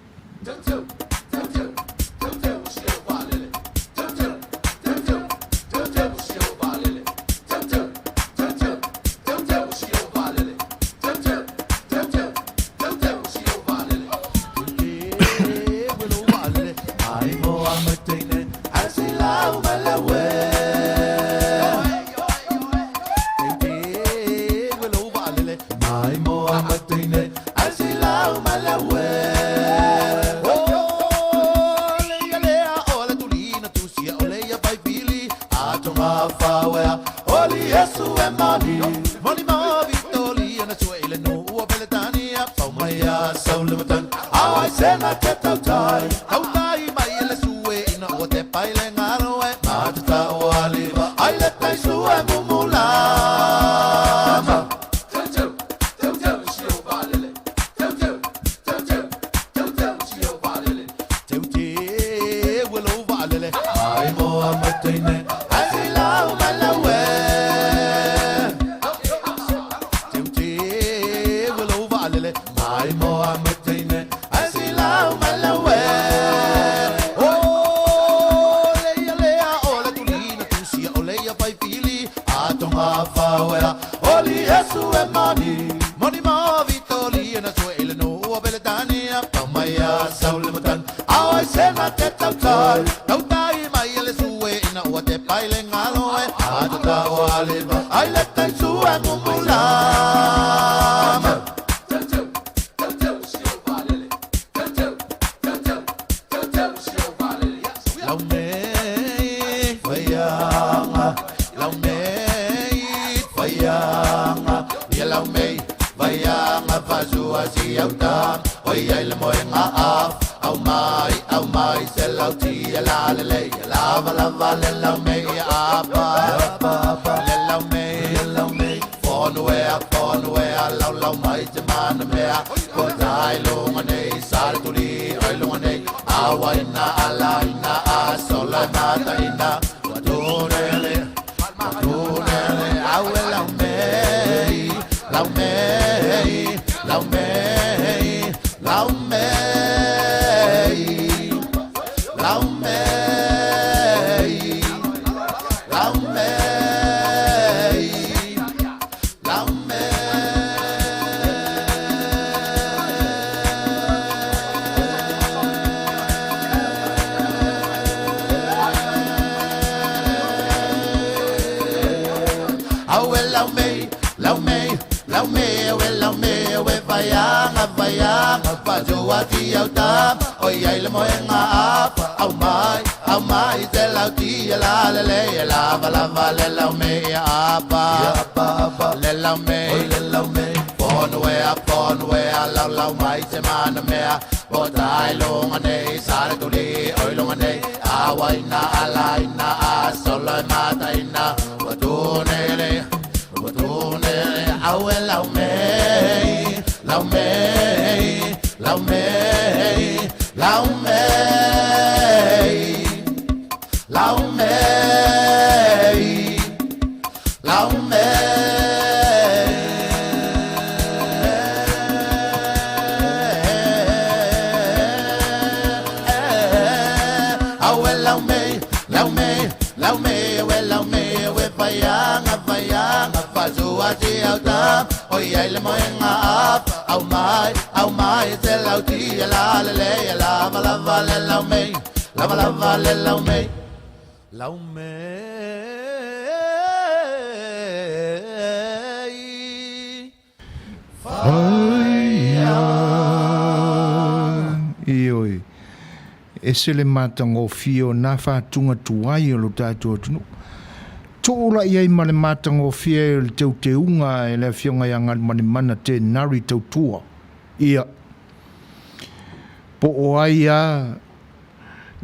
Se le matango fio na whātunga tuai o lo tātua tunu. Tōla iai ma le matango fia le tau te unga e le fionga ia ngal mani mana te nari tau tua. Ia. Po o ai a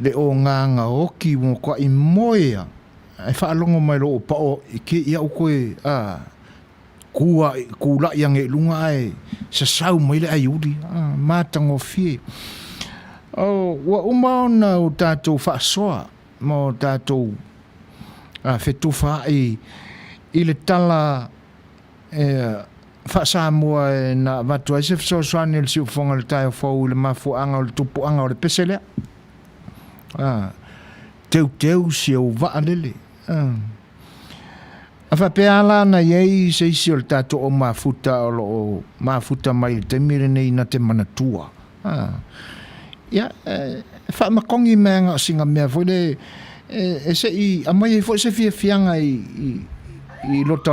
le o nganga oki mo kwa I moea ai whaalongo mai lo pa o ke ia o koe kula yang e lunga ai sa sau mai le ai uri matango fie wa umao na o tātou whaasoa mo tātou Setu i le tala whaasa mua na watu ai se Suasua ni le si ufonga le tai o fau le mafuanga o le tupuanga o le peselea teu si o vaalele a whapea la na iei se isi o le tātou o mafuta o mafuta mai le temire nei na te manatua ia whaamakongi mea ngā singa mea foi le se I amai foi se fianga I loto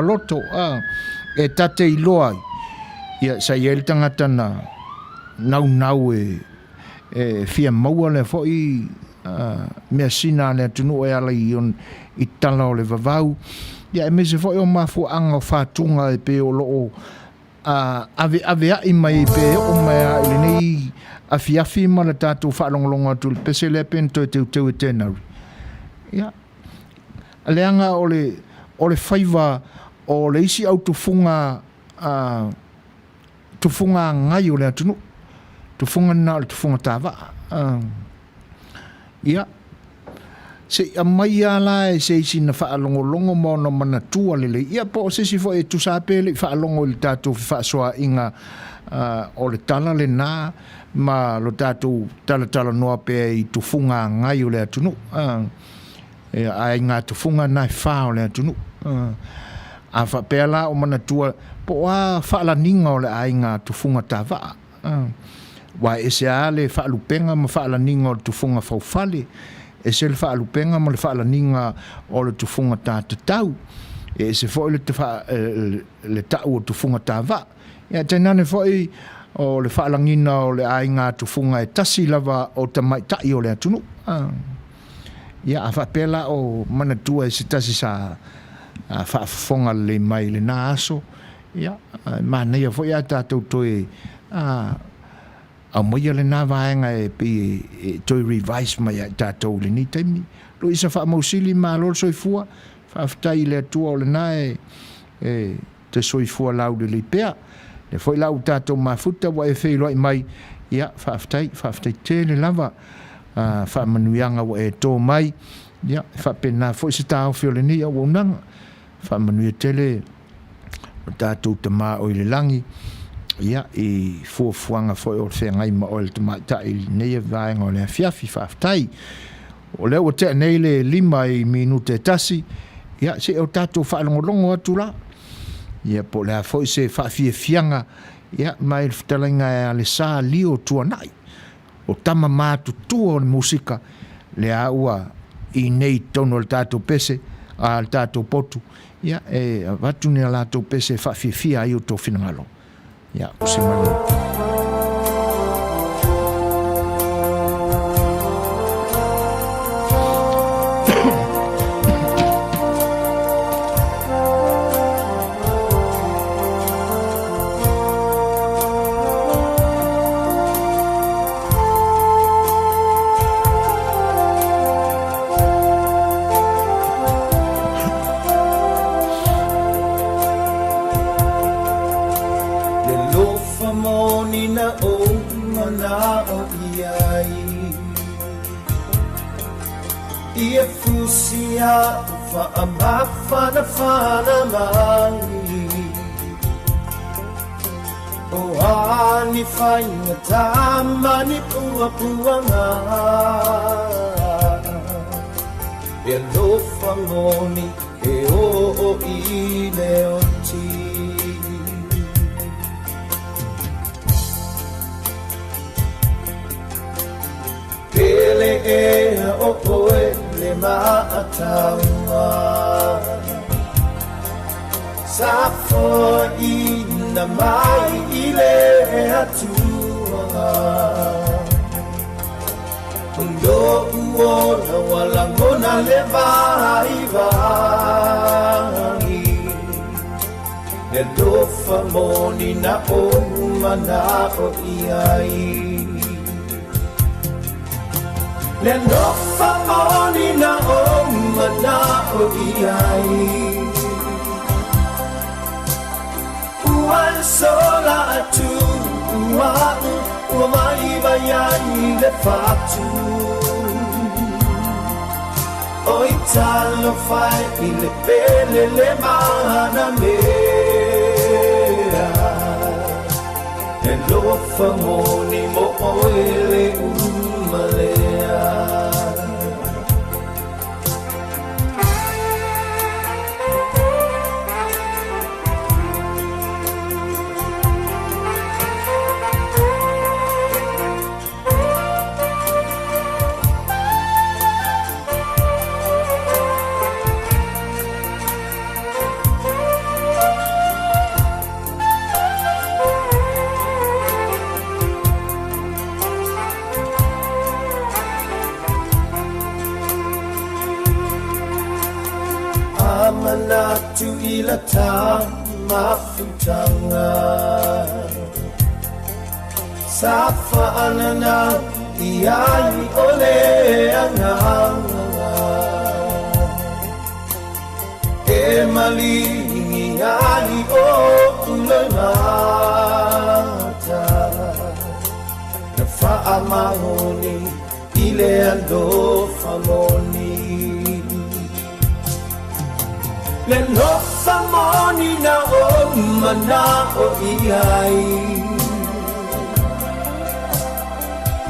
e tate I loa ia sa ia le tangata na nau fia maua le foi mea sina le tunu e ala I tala o le vavau ia e mese foi o mafuanga o whatunga e pe o loo ave ai mai pe o mai I le nei afiafi ma le tātou whaalongolonga tu le pese le pento e teu e tēnau ia aleanga o le Fai'oa o le isi au tufunga ngai o le atunu tufunga na o le tufunga tawa ia se amai ala e se isi na whaalongolongo mo no manatua lele ia po se si fo e tusape le whaalongo le tātou whaasoa inga o le tala le nā ma lo tātou tala noa pe I tufunga ngai o le atunu ai ngā tufunga nai whao le atunu a whapela o manatua po a whaalaninga o le ai ngā tufunga tawa wa e se a le whaalupenga ma whaalaninga o le tufunga whauwhale e se le whaalupenga ma le whaalaninga o le tufunga tātatau e se fo le tau o tufunga tawa ia tainane foi o le whaalangina o le ai ngā tufunga e tasi lava o tamaitai o le atunu ia a whapela o manatua e se tasi sa whaafonga le mai le nā aso ia māneia foi a tātou toi a moia le nā vaenga e pi toi revise mai a tātou le ni taimi lo isa whaamausili mā lor soifua whaaftai le atua o le nā te soifua lau le pea le foi lau tātou mafuta wa e whailoi mai ia whaaftai te le lava Manuia wa e tō mai ia whapena foi se tāo whio le ni a waunanga Manuia tele o tātou te mā o I le langi ia I fuafuanga foi o le ngai ma o le tamata I nei vaenga o le fiafi whaaftai o leo o te nei le 5 minute tasi ia se o tātou whaalongolongo atu la ia po le foi se whaafianga ia mai le whatalinga e ale sā lio tuanai o tama mātutua o le musika le aua I nei tono le tātou pese a le tātou potu ia e watu ni a tātou pese whaafifia I o tō whinangalo ia o se manu ni fainga tama ni pua-puanga e lo fangoni e o I leo ti pele e o poe le maataua sa fo na mai I le atua Undo uona wala mona le vai Ne dofa moni na o mana o iai le no fa moni na o mana o iai Uan sola tu Ua mai vaiai le fatu Oi talo fai I le pele le mana mea E lofa moni mo oe le umalea Manatu ila ta mafutanga Safa anana iai ole anga E malingi ai o ulemata Na faa mahoni ile ando famoni Le lofa moni na o mana o iai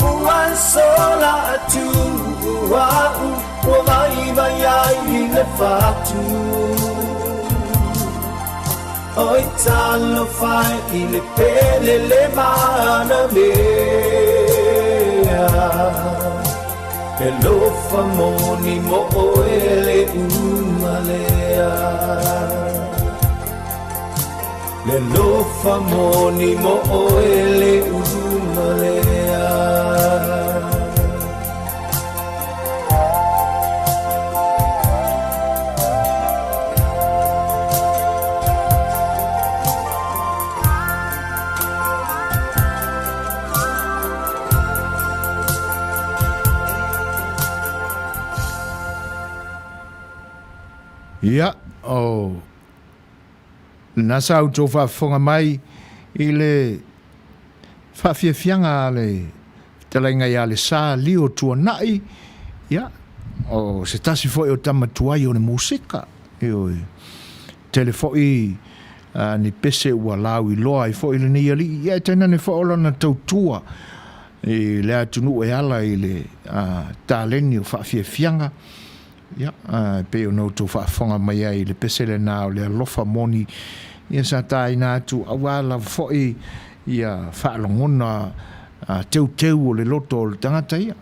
Uan sola atu Uau Ua mai vaiai le fatu Oi talo fai I le pele le mana mea E lofa moni mo oe le umalea Le lofa moni mo oe le umalea Ia, o nasa au tō whafonga mai I le whawhiawhianga le talainga ia le sā lio tua nai. Ia, o se tasi fo o tamatuai o le musika. Io, telefoi ni pese ua lau I loa I fo I le ni ali. Ia, tēnā ne fo o lana tautua. I le atunu e ala I le tāleni o whawhiawhianga. Ia, pe o nou tō whaafonga mai ai le pesele nā o le alofa moni. Ia sa tā ina atu awala foi ia whaalongona teu o le loto o le tangata ia.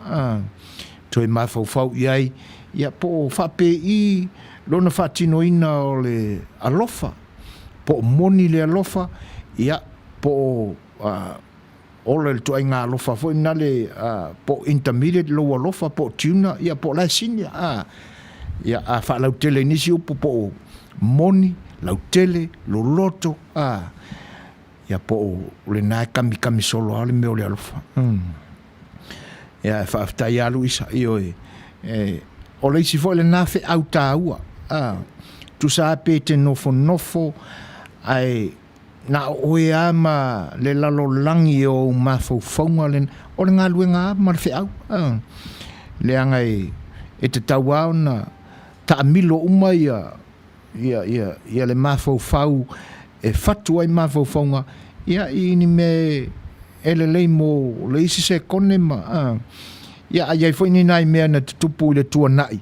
Toi mawhau iai, ia po whape I lona whaatino ina o le alofa. Po moni le alofa, ia po ola le toa inga alofa foi nale po intermediate lo alofa po tuna, ia po la sinia. Ia a fa lau tele nisi upo po moni, lau tele, lo loto, ia po le nai kami solo ale meo le alofa. Ia fa afta ia alu isa, io o le isi fo le nafe au ta ua. Tu sa ape te nofo, ai na oe ama le lalo langi o mawhauwhaunga len, o le ngā luenga ama le fe au. Le angai e te tauao na ta amilo uma ia le mawhauwhau e whatu ai mawhauwhaunga ia I ni me ele lei mo le isi se kone ma ia ai fo ni nai mea na tupu I le tua nai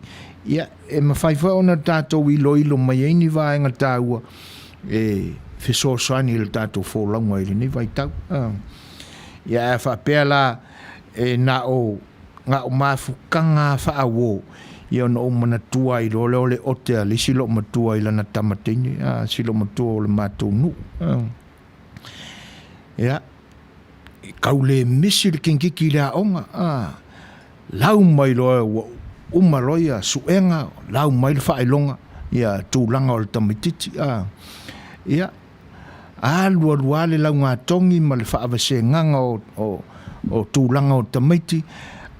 ia e mawhaiwha ona tātou ilo mai eini vaenga tāua e wheso sani le tātou whōlaunga I le ni vai tau ia e whapea la e na o ngā o mawhukanga whaawo ia no mana tua I le o te ali silo matua I lana tamatini silo matua o le mātou nu ia kau le misi le kinkiki le aonga lau mai loa umaloia suenga lau mai le whaelonga ia tūlanga o le tamatiti ia alua le lau ngā tongi ma le whaavase nganga o tūlanga o tamaiti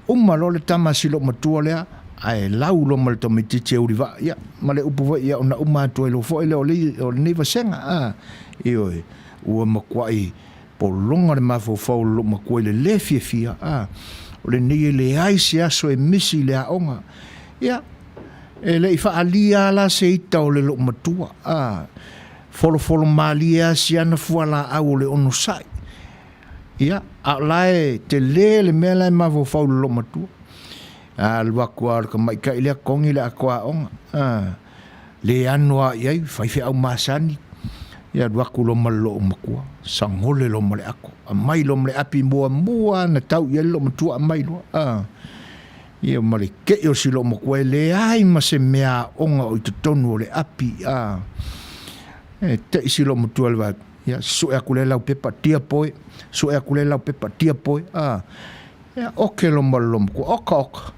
lo le tamasi lo matua lea, ai lau lo mal tomi tite uriva, ia, ma le upu vai ia ona umatu e lo fo ele o le neiva senga, ioi, ua makuai, po longa le mafo lo makuai le fia, o le nei le ai se aso e misi le aonga, ia, e le ifa alia la se ita o le lo matua, folo malia si ana fuala au le ono sai, ia, a lae te le mea lai mafo lo matua, luakua ka mai ka ile kongi le akwa onga le anua iai fai fe au masani ia luaku lo malo makua sangole lo male ako mai lo male api mua na tau ia lo matua mai lo ia male ke yo si lo makua le ai ma se mea onga o te tonu le api te si lo matua le ia so e akule lau pepa tia poi ia oke lo malo makua oka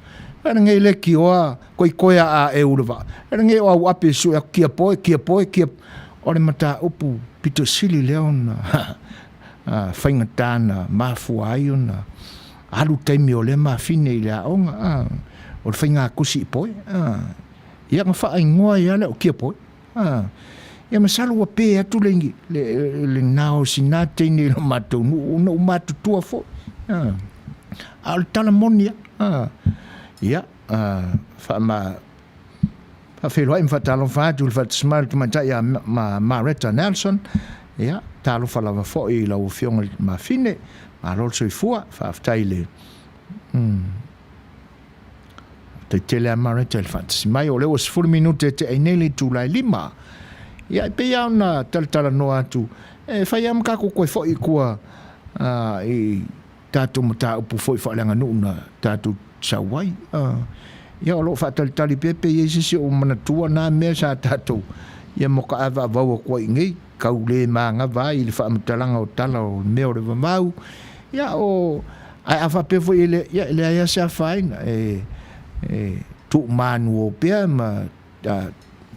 ana ngai le ki oa koia a e urava ana ngai o ape su kia poi o le mata upu pito sili leona fainga tana mafu ai ona alu taimi o le mafine i le aonga o le fainga kusi poi ia nga fa ingoa ia le o kia poi ia masalo wa pe atu le nao sinate ni lo matou no matu tua fo al talamonia ia fa felo im fa talo fa tu fa smart tu mata ia Maretta Nelson ia talo fa lava fo i la ufiong ma fine ma lo so fua fa taile te tele Maretta fa mai o le was 4 minute te eneli tu la lima ia pe ia na tal no atu fa ia mka ko fo i kua i tatu mata upu fo fa langa nuna tatu sawai ia o lo fa tali pepe ia si o manatua na me sa tatu ia mo ka ava va ko ngi kaule manga vai le fa mtalanga o tala o me o le mau ia o ai ava pe fo ile ia sa fine tu manu o pe ma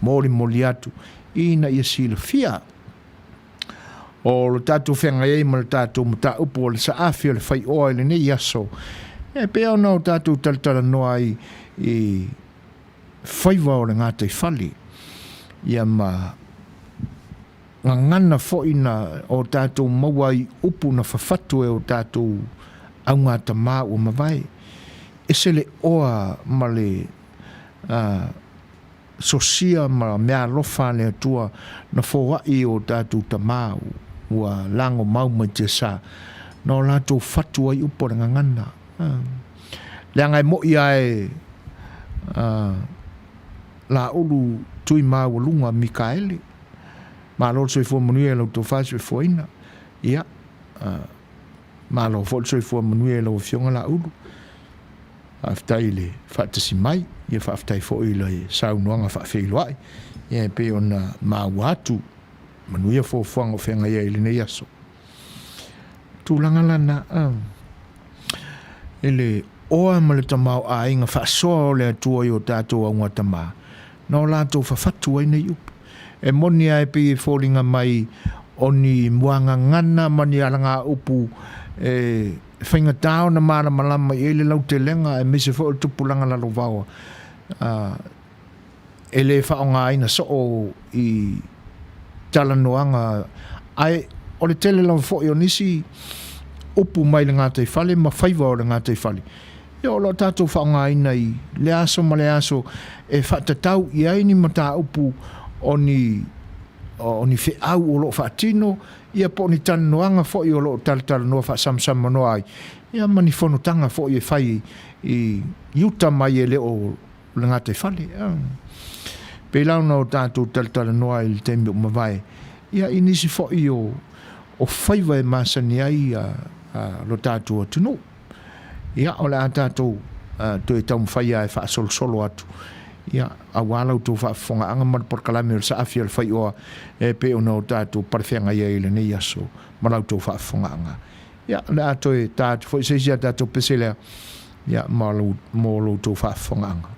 moliatu ina ia silfia o lo tatu fenga e mal tatu mta upo le sa afio le fai oil ne yaso e pe ona tatu tal no ai i faiva o le ngate fali ia ma ngana fo ina o tatu mawai upu na fafatu e o tatu au ngata ma o mavai e se le oa male sosia ma mea lofa le tua na fo i o tatu tamau ua lango mau ma te sa no lato fatu ai upo na ngana le ngai mo ia e la ulu tui mau lunga Mikaeli ma lo so fo Manuia lo to fa so fo ina ia ma lo fo so fo Manuia lo fionga la ulu aftaile fa tsi mai ia fa aftai fo ile sa unoanga fa feiloi ia pe ona ma watu Manuia fo fo fenga ia ile ne yaso tulanga lana ele oa male tamau a inga fa so le tua yo tato a ngatama no la to fa fatu ai nei e monia e pe fallinga mai oni muanga ngana mani alanga upu fainga tau na mana malama ele lau te lenga e mise fo tupulanga la lovawa ele fa nga ina so i talanoanga ai o le tele lau fo yo nisi upu mai le ngate fale ma faiva o le ngate fale yo lo tato fa nga ina i le aso ma le aso e fa tatau i ai ni mata upu oni fe au o lo fa tino ia po ni tan noanga fo i o lo tal no fa sam no ai ia mani fono tanga fo i fai i yuta mai ele o le ngate fale pe la no tato tal no ai il tempo ma vai ia inisi fo i o faiva e masani ai lo tato tunu ia o la tato to e tau fai ai fa solo atu ia awala to fa fonga anga mar por kalame sa afia le Fai'oa e pe ona o tato parfenga ia ile ne yaso mar to fa fonga anga ia la to e tato foi se já tato pesela ia malo to fa fonga anga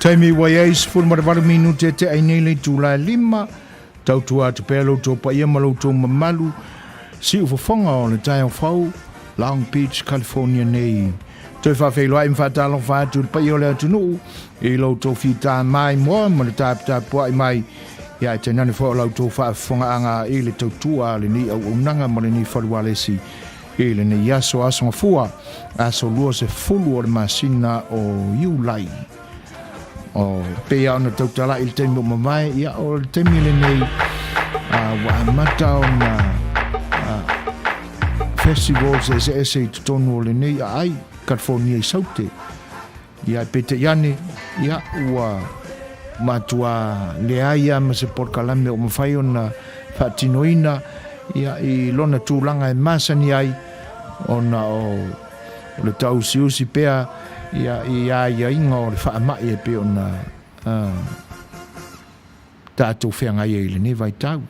Taimi wai ai sifuru marawaru minute te ainei le tūlai 5 tautua te pēlo tō pa ia malo tō mamalu si ufafonga o le tai au fau Long Beach, California nei. Toi whawhelo ai mwhatalo whātu le pa ia o le atunu i lau tō whita mai moa ma le tāpua i mai ia e te nani whao lau tō whaafonga anga i le tautua le ni au unanga ma le ni wharualesi i le ni aso asonga fua aso lua se fulu o le masina o iulai. O pea ona tautala i le temi o mamai ia o le temi le nei wa mata o na festivals ese tutonu o le nei ai California i saute ia pete iane ia ua matua le aia ma se porkalame o mawhai o na whaatinoina ia i lona tūlanga e masani ai ona o le tau siusi pea ia inga o le whaamai e pe o na tātou whenga i le ne vai tau.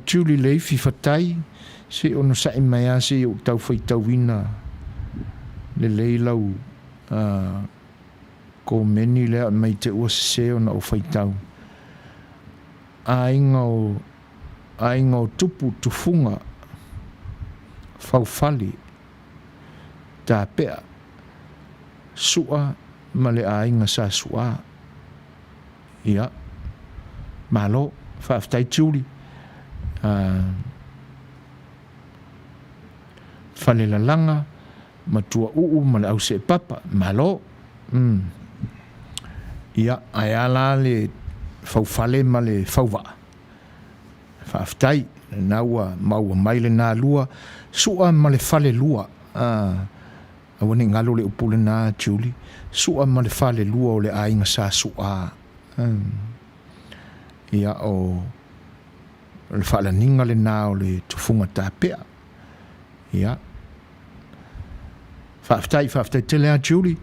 Tūli leifi whatai se ono sai mai a se o tau whai tau wina le leilau ko meni lea mai te ua se ona o whai tau. A inga o tupu tufunga whauwhali tā pea sua ma le ainga sa sua ia malo whaftai tūri whale la langa ma tua uu ma le au se papa malo ia ai ala le whauwhale ma le whauwa whaftai naua maua mai le nā lua sua ma le whale lua awane ngalo le upule na Julie sua ma le fale lua o le ainga sa sua ia o le fala ninga le na o le tufunga tapea ia faftai tele a Julie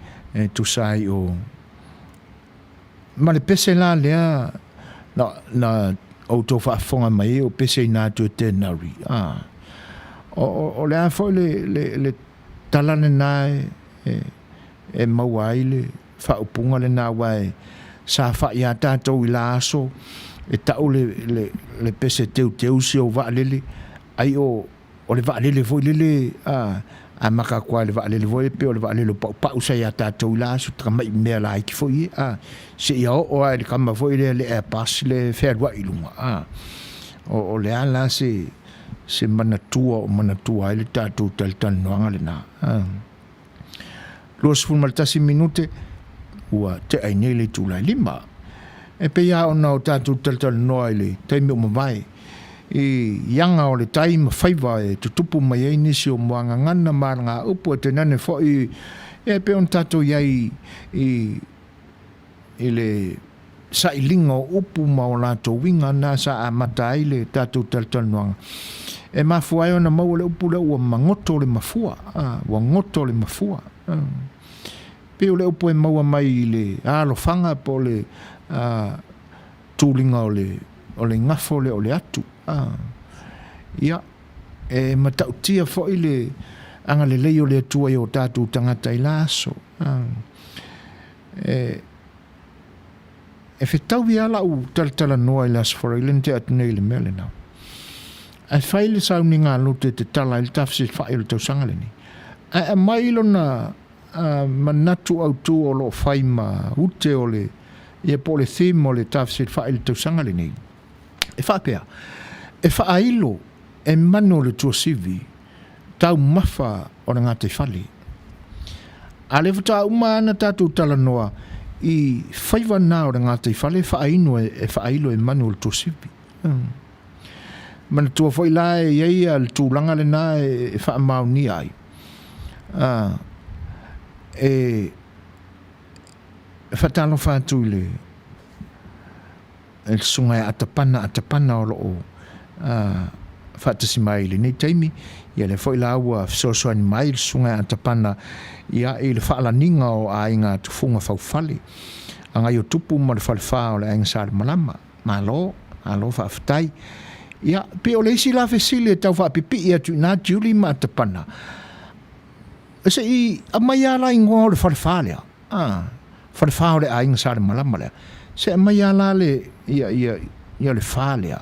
tu sai o ma le pese la lea na o to fonga mai o pese na tu tenari o le a fo le talane nai e mauaile whaupunga le nā wai sa wha ia tātou i la aso e tau le pese teu si o waalele ai o le waalele voi lele a maka kua le waalele voi pe o le waalele pau sa ia tātou i la aso taka mai mea la iki foi se ia o ai le kama voi le e pas le whērua i lunga o le ala se manatua ai le tātou taltan noanga le nā. Lua sifun maltasi minute ua te ainei le tūlai 5. E pe ia ona o tātou taltan noa le taimi o mawai i ianga o le taima whaiva e tutupu mai ei nisi o moanga ngana maranga upu e te nane fo e pe on tātou iai i le sa ilinga o upu ma o lātou winga nā sa a mata ai le tātou taltan noanga. E mafua ai ona mau le upu le ua mangoto le mafua ua ngoto le mafua pe o le upu e maua mai le alofanga po le tūlinga o le ngafo le o le atu ia e matautia fo i le anga le lei o le atua i o tātou tangata i laso e whetau i ala u talatala noa i las fora i lente atunei le mele nao ai faile sa ni nga lote te tala il tafsi faile to sangaleni ai mai lona manatu au tu o lo faima ute ole e pole thimo le tafsi faile to sangaleni e fa pea e fa ailo e mano le to sivi tau mafa o nga te fali ale fata uma na tatu tala noa i faiva na o nga te fali fa aino e fa ailo e mano le to sivi mana tua foi la e ia le tūlanga le nā e wha mauni ai. E whatalo whātu le sunga e atapana o loo whatasi mai le nei taimi ia le foi la ua Suasua ni mai le sunga e atapana ia e le whaalaninga o a inga tufunga whauwhale anga i o tupu ma le whalewha o le ainga sa le malama malo whawhatai ia pe o leisi la fesile tau fa pipi ia tu na Julie ma tapana se i a mai ala ingo le farfalia Fa le fa le ainga sa le malama le. Se mai ala le ia le fa le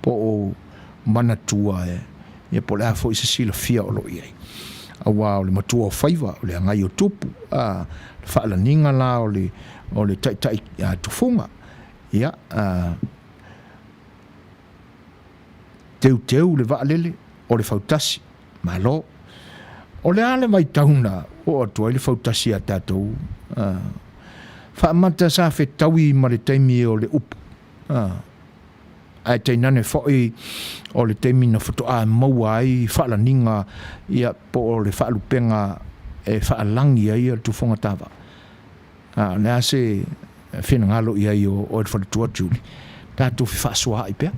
po o mana tua ia po le afo i se sila fia o lo ia. Awa o le matua o faiva o le angai o tupu fa la ninga la o le tai tufunga ia teu le vaalele o le fautasi malo o le ale mai tauna o atua i le fautasi a tatou fa mata sa fe taui ma le taimi o le upu ai te nane foi o le temi na foto a maua ai whaala ninga ia po o le whaalupenga e whaalangi ai al tufonga tawa. Nea se whina ngalo i ai o le whalatua tūli. Tātou fi whaasua ai pia.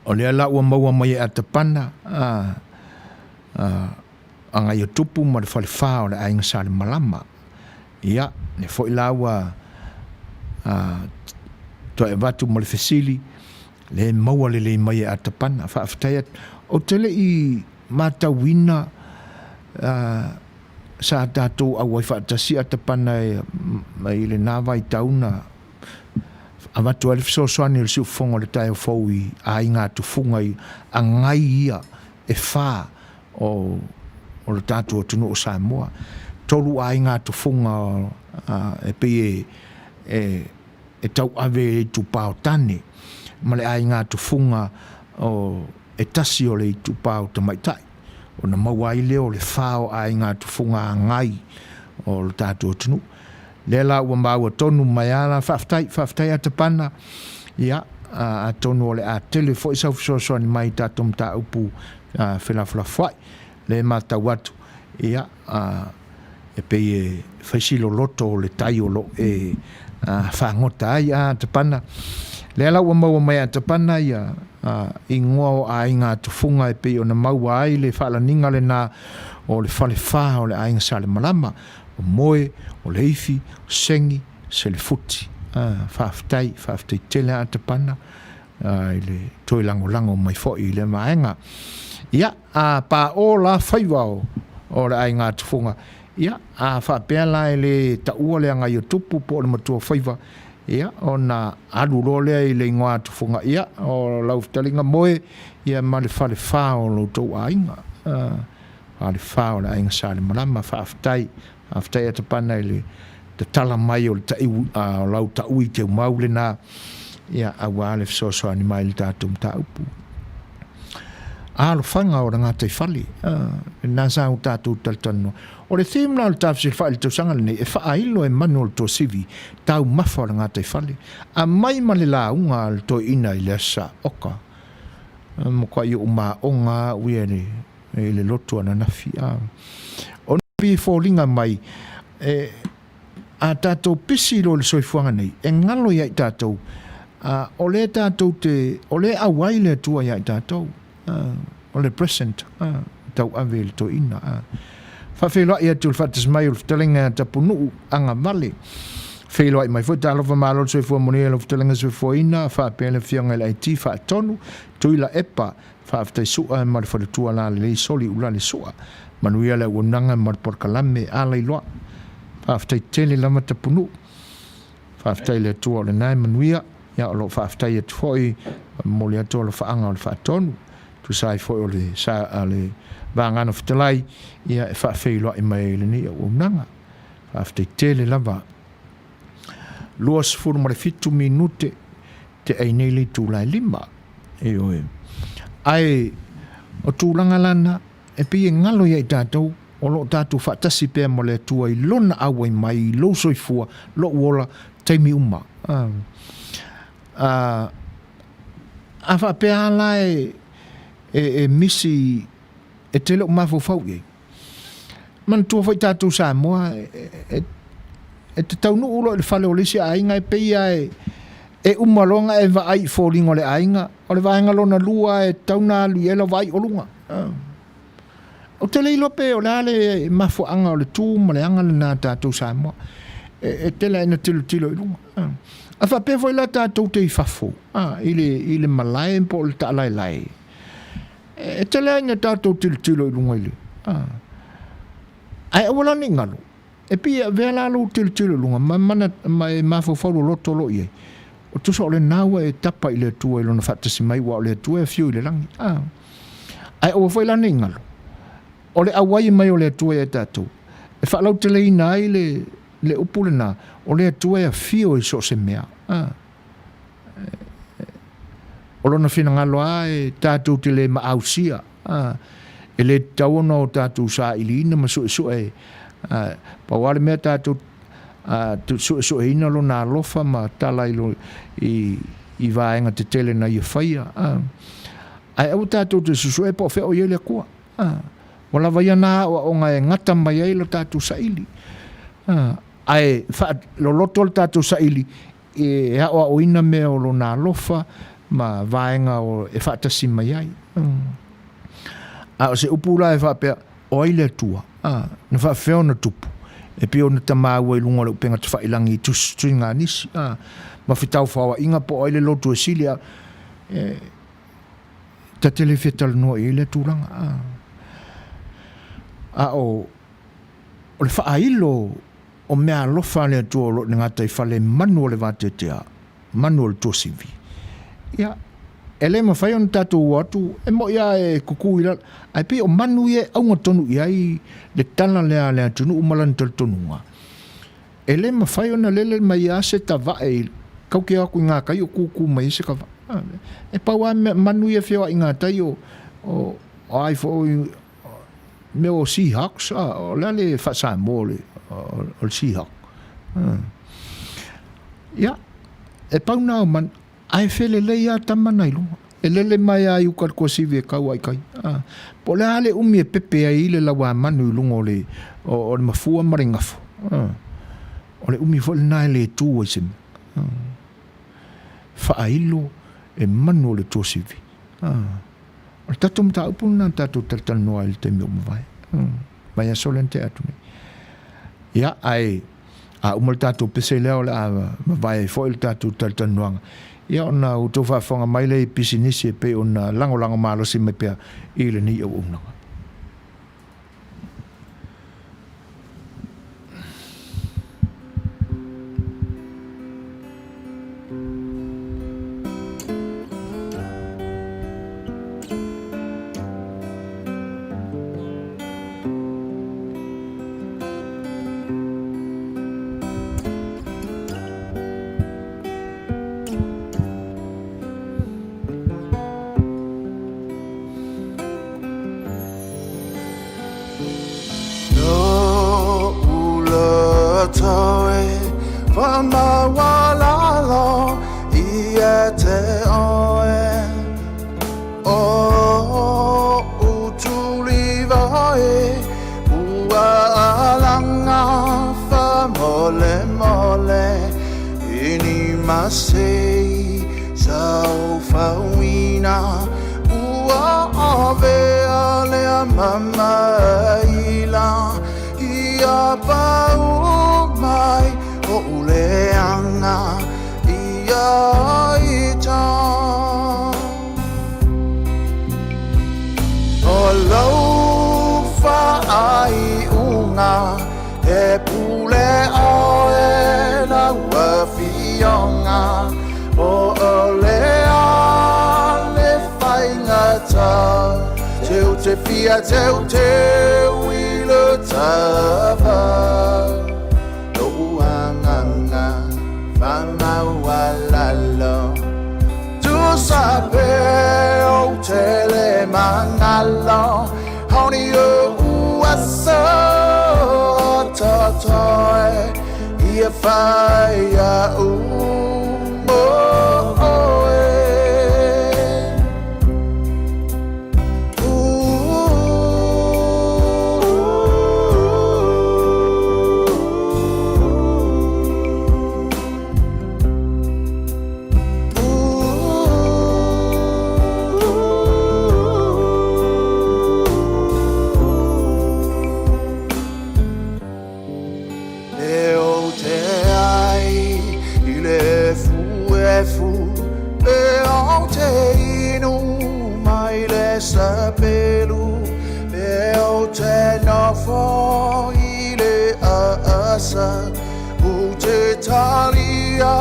O le ala ua maua mai a te pana anga i o tupu ma le whale wha o le ainga sa le malama. Ia, ne foi la ua to e watu mo le fesili le maua le mai a tapana whaafetai o tele i matawina sa tātou a wai whaatasi a tapana i le nāwai tauna a watu alif soani o le siu fonga le tai o fau i a inga tufunga i a ngai ia e wha o le tātou o tunu o Samoa tolu a inga tufunga e pei e tau ave e tu pao tane ma le ai ngā tufunga o e tasi o le i tu pao ta maitai o na maua i leo le whao ai ngā tufunga a ngai o le tātou tunu le la ua maua tonu mai ala whaftai a te pana ia a tonu o le a tele fo i sau ni mai tātou mta upu whenawhila whai le mata watu ia e pei e whaisilo loto o le tai o lo e whangota ai a te pana. Le ala ua maua mai a te pana ia i ngoa o a inga tufunga e pei o na maua ai le whaala ninga le nā o le whale wha o le a inga sa le malama o moe, o le ifi, o sengi, se le futi. Whaftai tele a te pana i le toi lango mai fo i le maenga. Ia, pa o la whaiwa o le a inga tufunga. Ia, whapea la e le taua le anga i o tupu po le matua whaiva. Ia, o na alu lea i le ingoa tufunga. Ia, o lau talinga moe, ia ma le whale wha o lo tau a inga. Whale wha o le a inga sa le malama, whaftai a te pana i le te tala mai o le lau taui te umau le nā. Ia, a wale Suasua ni mai le tātum ta upu. Alo whanga o ngā te whale. Nā sa o tātou taltano. O le theme la o tāwhisi whaile tau sanga le nei, e whaailo e manu o le tō sivi, tau mawha o ngā te whale. A mai male la unga le tō ina i le asa oka. Mo kwa i o mā onga ui e le lotu ana nafi. O napi fōlinga mai, a tātou pisi lo le soifuanga nei, e ngalo ia i tātou, o le tātou o le awai le tua ia i tātou, o le present, tau ave le tō ina. Whawheloa ia tu whatis mai o whtalinga tapunu anga male. Wheloa i mai fwta alofa malo soifua Manuia lo whtalinga soifua ina, whapele whionga la iti whaatonu, tuila epa, whaftai sua ma le whaletua la le soli ula le sua. Manuia le unanga ma le porkalame ala iloa. Whaftai tele lama tapunu. Whaftai le tua le nai Manuia, ia o lo whaftai e tuoi, mo le atua lo whaanga o le whaatonu. Tu sai foi o le sa ale vangana fitalai ia e whawheilua i mai le ni o unanga. Whaftai tele lava. Luas furu mare fitu minute te aineli tūlai lima. E oe. Ai o tūlanga lana e pia ngalo ia i tātou o lo tātou whaatasi pēr mo le tua i lona awa i mai lo soifua lo uola teimi uma. A whapea ala e misi e tele o mafo fau ye. Man tua fai tātou Samoa e te taunu ulo le whale o lisi a inga e peia e umalonga e vai fōlingo le ainga o le vaenga lona lua e tauna liela vai o lunga. O tele ilo pe o le ale e mafo anga o le tū ma le anga le nā tātou Samoa e tele ina tilo i lunga. A whapea foi la tātou te i whafo i le malai po le ta lai. E tele ina tātou tilo i lunga ili. Ai wala ni ngalo. E pia vela lo til lunga mana mai mafofalo loto lo ye. O tu so le nawa e tapa ile tu e lona fatasi mai wa le tu e fiu le langi. Ai o foi la ni ngalo. O le awai mai o le tu e tatu. E fa lau te le ina ai le upule na o le tu e fiu e so se mea. O lona fina ngalo ai tatu te le maausia. E le tauona o tatu sa ilina ma su e pa wale mea tatu tu su e ina lo na lofa ma tala ilo i vaenga te tele na i whaia. Ai au tatu te susu e po fe o yele kua. Wala vai na o nga e ngata mai ai lo tatu sa ili. Ai lo loto tatu sa ili e hao o ina mea o lo na lofa ma vaenga o e whaatasi mai ai. O se upula e whapea o ile tua. Na whawheo na tupu. E pio na tamau e lunga le upenga te whailangi tu ngā nisi. Ma whitau whawa inga po o ile lotu e silia. Ta tele whetala noa i ile tūranga. O le whaailo o mea lofa le tua lo ni ngata i whale manu o le vate tea. Manu o le tua sivi. Ia. E le ma whai on tātou watu, e mo ia e kuku ira, ai pe o Manuia aunga tonu i ai, le tana lea tunu umalan tal tonunga. E le ma whai on lele mai a se ta vae, kau ke aku ngā kai o kuku mai se ka vae. E paua Manuia whio i ngā tai o ai fo me o Seahawks, o lale whasa mōle, o Seahawk. Ia, e pau nao man, ai fele leia tamana ilunga. E lele mai ai ukar ko sivi e kau ai kai. Po le ale umi e pepe ai ile lawa manu ilunga o le mafua maringafu. O le umi fo le nai le tu o isem. Whailo e manu o le tu sivi. O le tatu mta upuna tatu tartan noa il te mi umawai. Mai a solente atu ni. Ia ai umal tatu pese leo le mawai fo il tatu tartan noanga. Ia ona utou whaafonga mai lei pisinisi e pe ona lango malo si me pea i le ni au unanga. Te fia teu i lo tava no uanganga fama walalo tu sabe o tele mangalo honey o uasa totoe ia faya sapelu, eu te no foi asa o te talia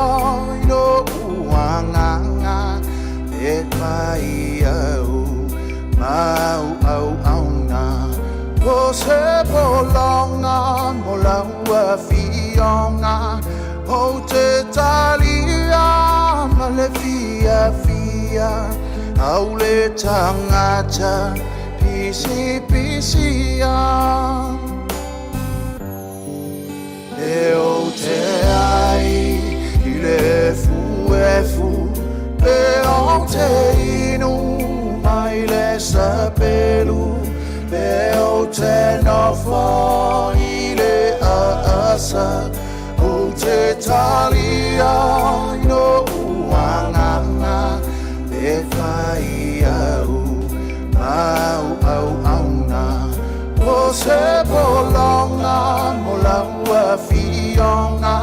no uanganga e pai au mau au auna o se polonga mo laua fionga o te talia ma le fia fia au le tangata pisi pisia e o te ai i le fu e o te inu mai le sapelu e o te nofo i le asa o te talia i no uanganga e fai au mau au auna o se polonga mo laua fionga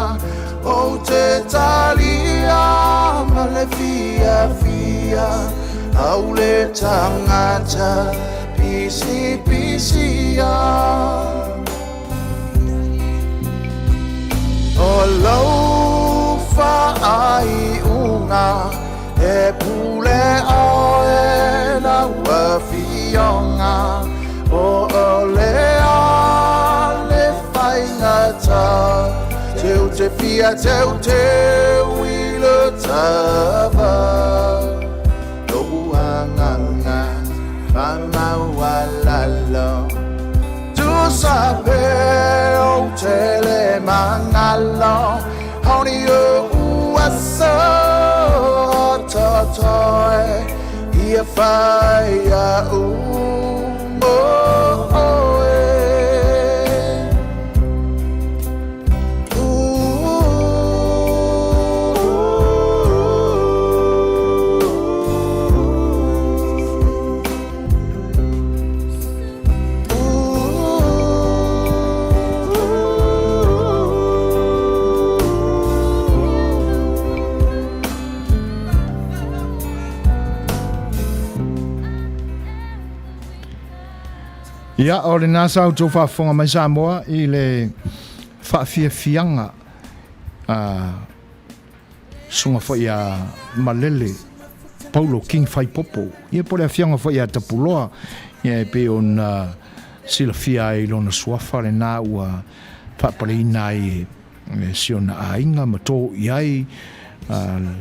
o te talia ma le fia fia au le tangata pisi pisia o laufa ai unga e pule oe laua fionga o olea le whaingata teu te fia teu te wilo tava no uanganga whamaua lalo tu sape o te le mangalo hauni o uasa totoe ia whaia Ia, o le nasa au tau whaafonga mai Samoa i le whaafiafianga sunga whai a malele Paulo King Whaipopo. Ia pole a fianga whai a tapuloa ia e pe on sila fia i lona suafa le nā ua whaapare ina i siona a inga mato iai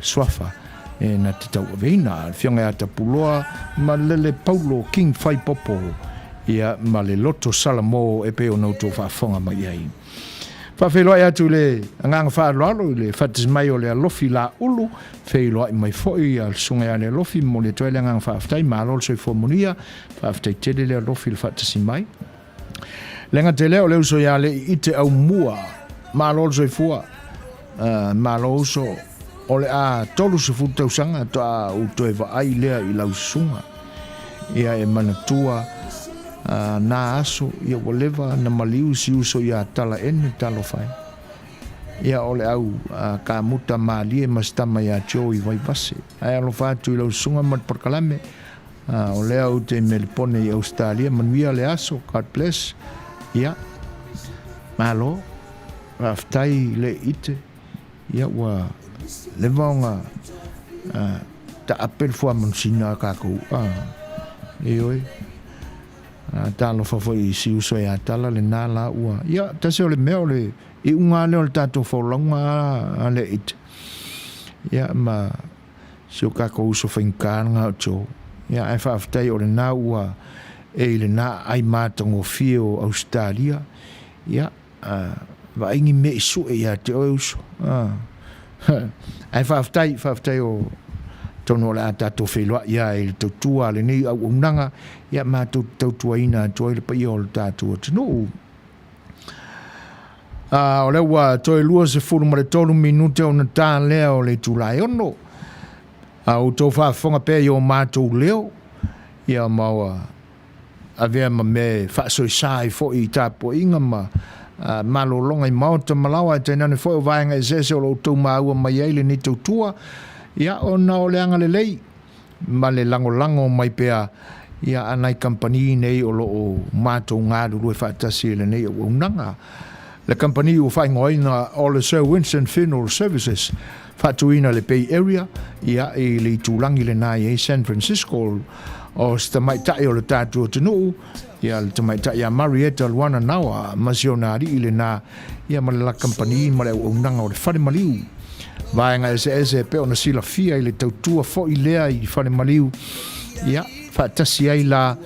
suafa e na te tau aveina. Fianga a tapuloa malele Paulo King Whaipopo ia ma le loto salamo e pe o nauto whaafonga mai ai. Whawheloa e atu le anganga whaaloalo le whatismai o le alofi la ulu, wheloa i mai foi al sunga le alofi mo le toele anganga whaaftai, ma alol soi Manuia, whaaftai tele le alofi le whaatisimai. Lenga te leo leo so ia le i te au mua, ma alol soi fua, ma alol so o le a tolu se futausanga to a utoeva ai lea i lau sunga. Ia e manatua na aso ia walewa na maliu si uso ia tala ene talo fai. Ia ole au ka muta maalie mastama ia tio i vai vase. Ai alo fatu i lau sunga mat parkalame. Ole au te melpone i Australia. Manuia le aso, God bless. Ia. Malo. Raftai le ite. Ia wa levaonga ta apel fua mansina kakou. Ioi. Talo fafoi si uso e atala le nā la ua. Ia, tase o le mea o le i unga le o le tato whaulonga a le it. Ia, ma si o kako uso whainkāranga o tō. Ia, ai whaaftai o le nā ua e le nā ai mātango fie o Australia. Ia, wa ingi me isu e ia te o uso. Ai whaaftai o tono la tato whelua ia e le tautua le nei au unanga ia mā tautua ina toi le pai o le tatua tino. O le ua toi lua se furu ma le tolu minute o na tā lea o le tūlai ono. O tau whaafonga pēr i o mātou leo ia maua a vea ma me whaasoi sāi fo i tāpo inga ma malolonga i maota malawa e tēnane fo o vaenga e zese o lo tau maua mai eile ni tautua. Ia o na o le anga le lei, ma le lango mai pea, ia anai kampani nei o lo o mātou ngāru rue whaatasi le nei o unanga. le company o fai ngoina o le Sir Winston Funeral Services fatuina le Bay Area ia e le tulangi le nai e San Francisco o sta mai tai o le tatu tunu ia le mai tai a Marietta Luana Nawa masionari ile na ia ma la company ma le unanga o le fare maliu vaenga ese pe ona sila fia ile tautua fo ilea I fare maliu ia fatasi ai la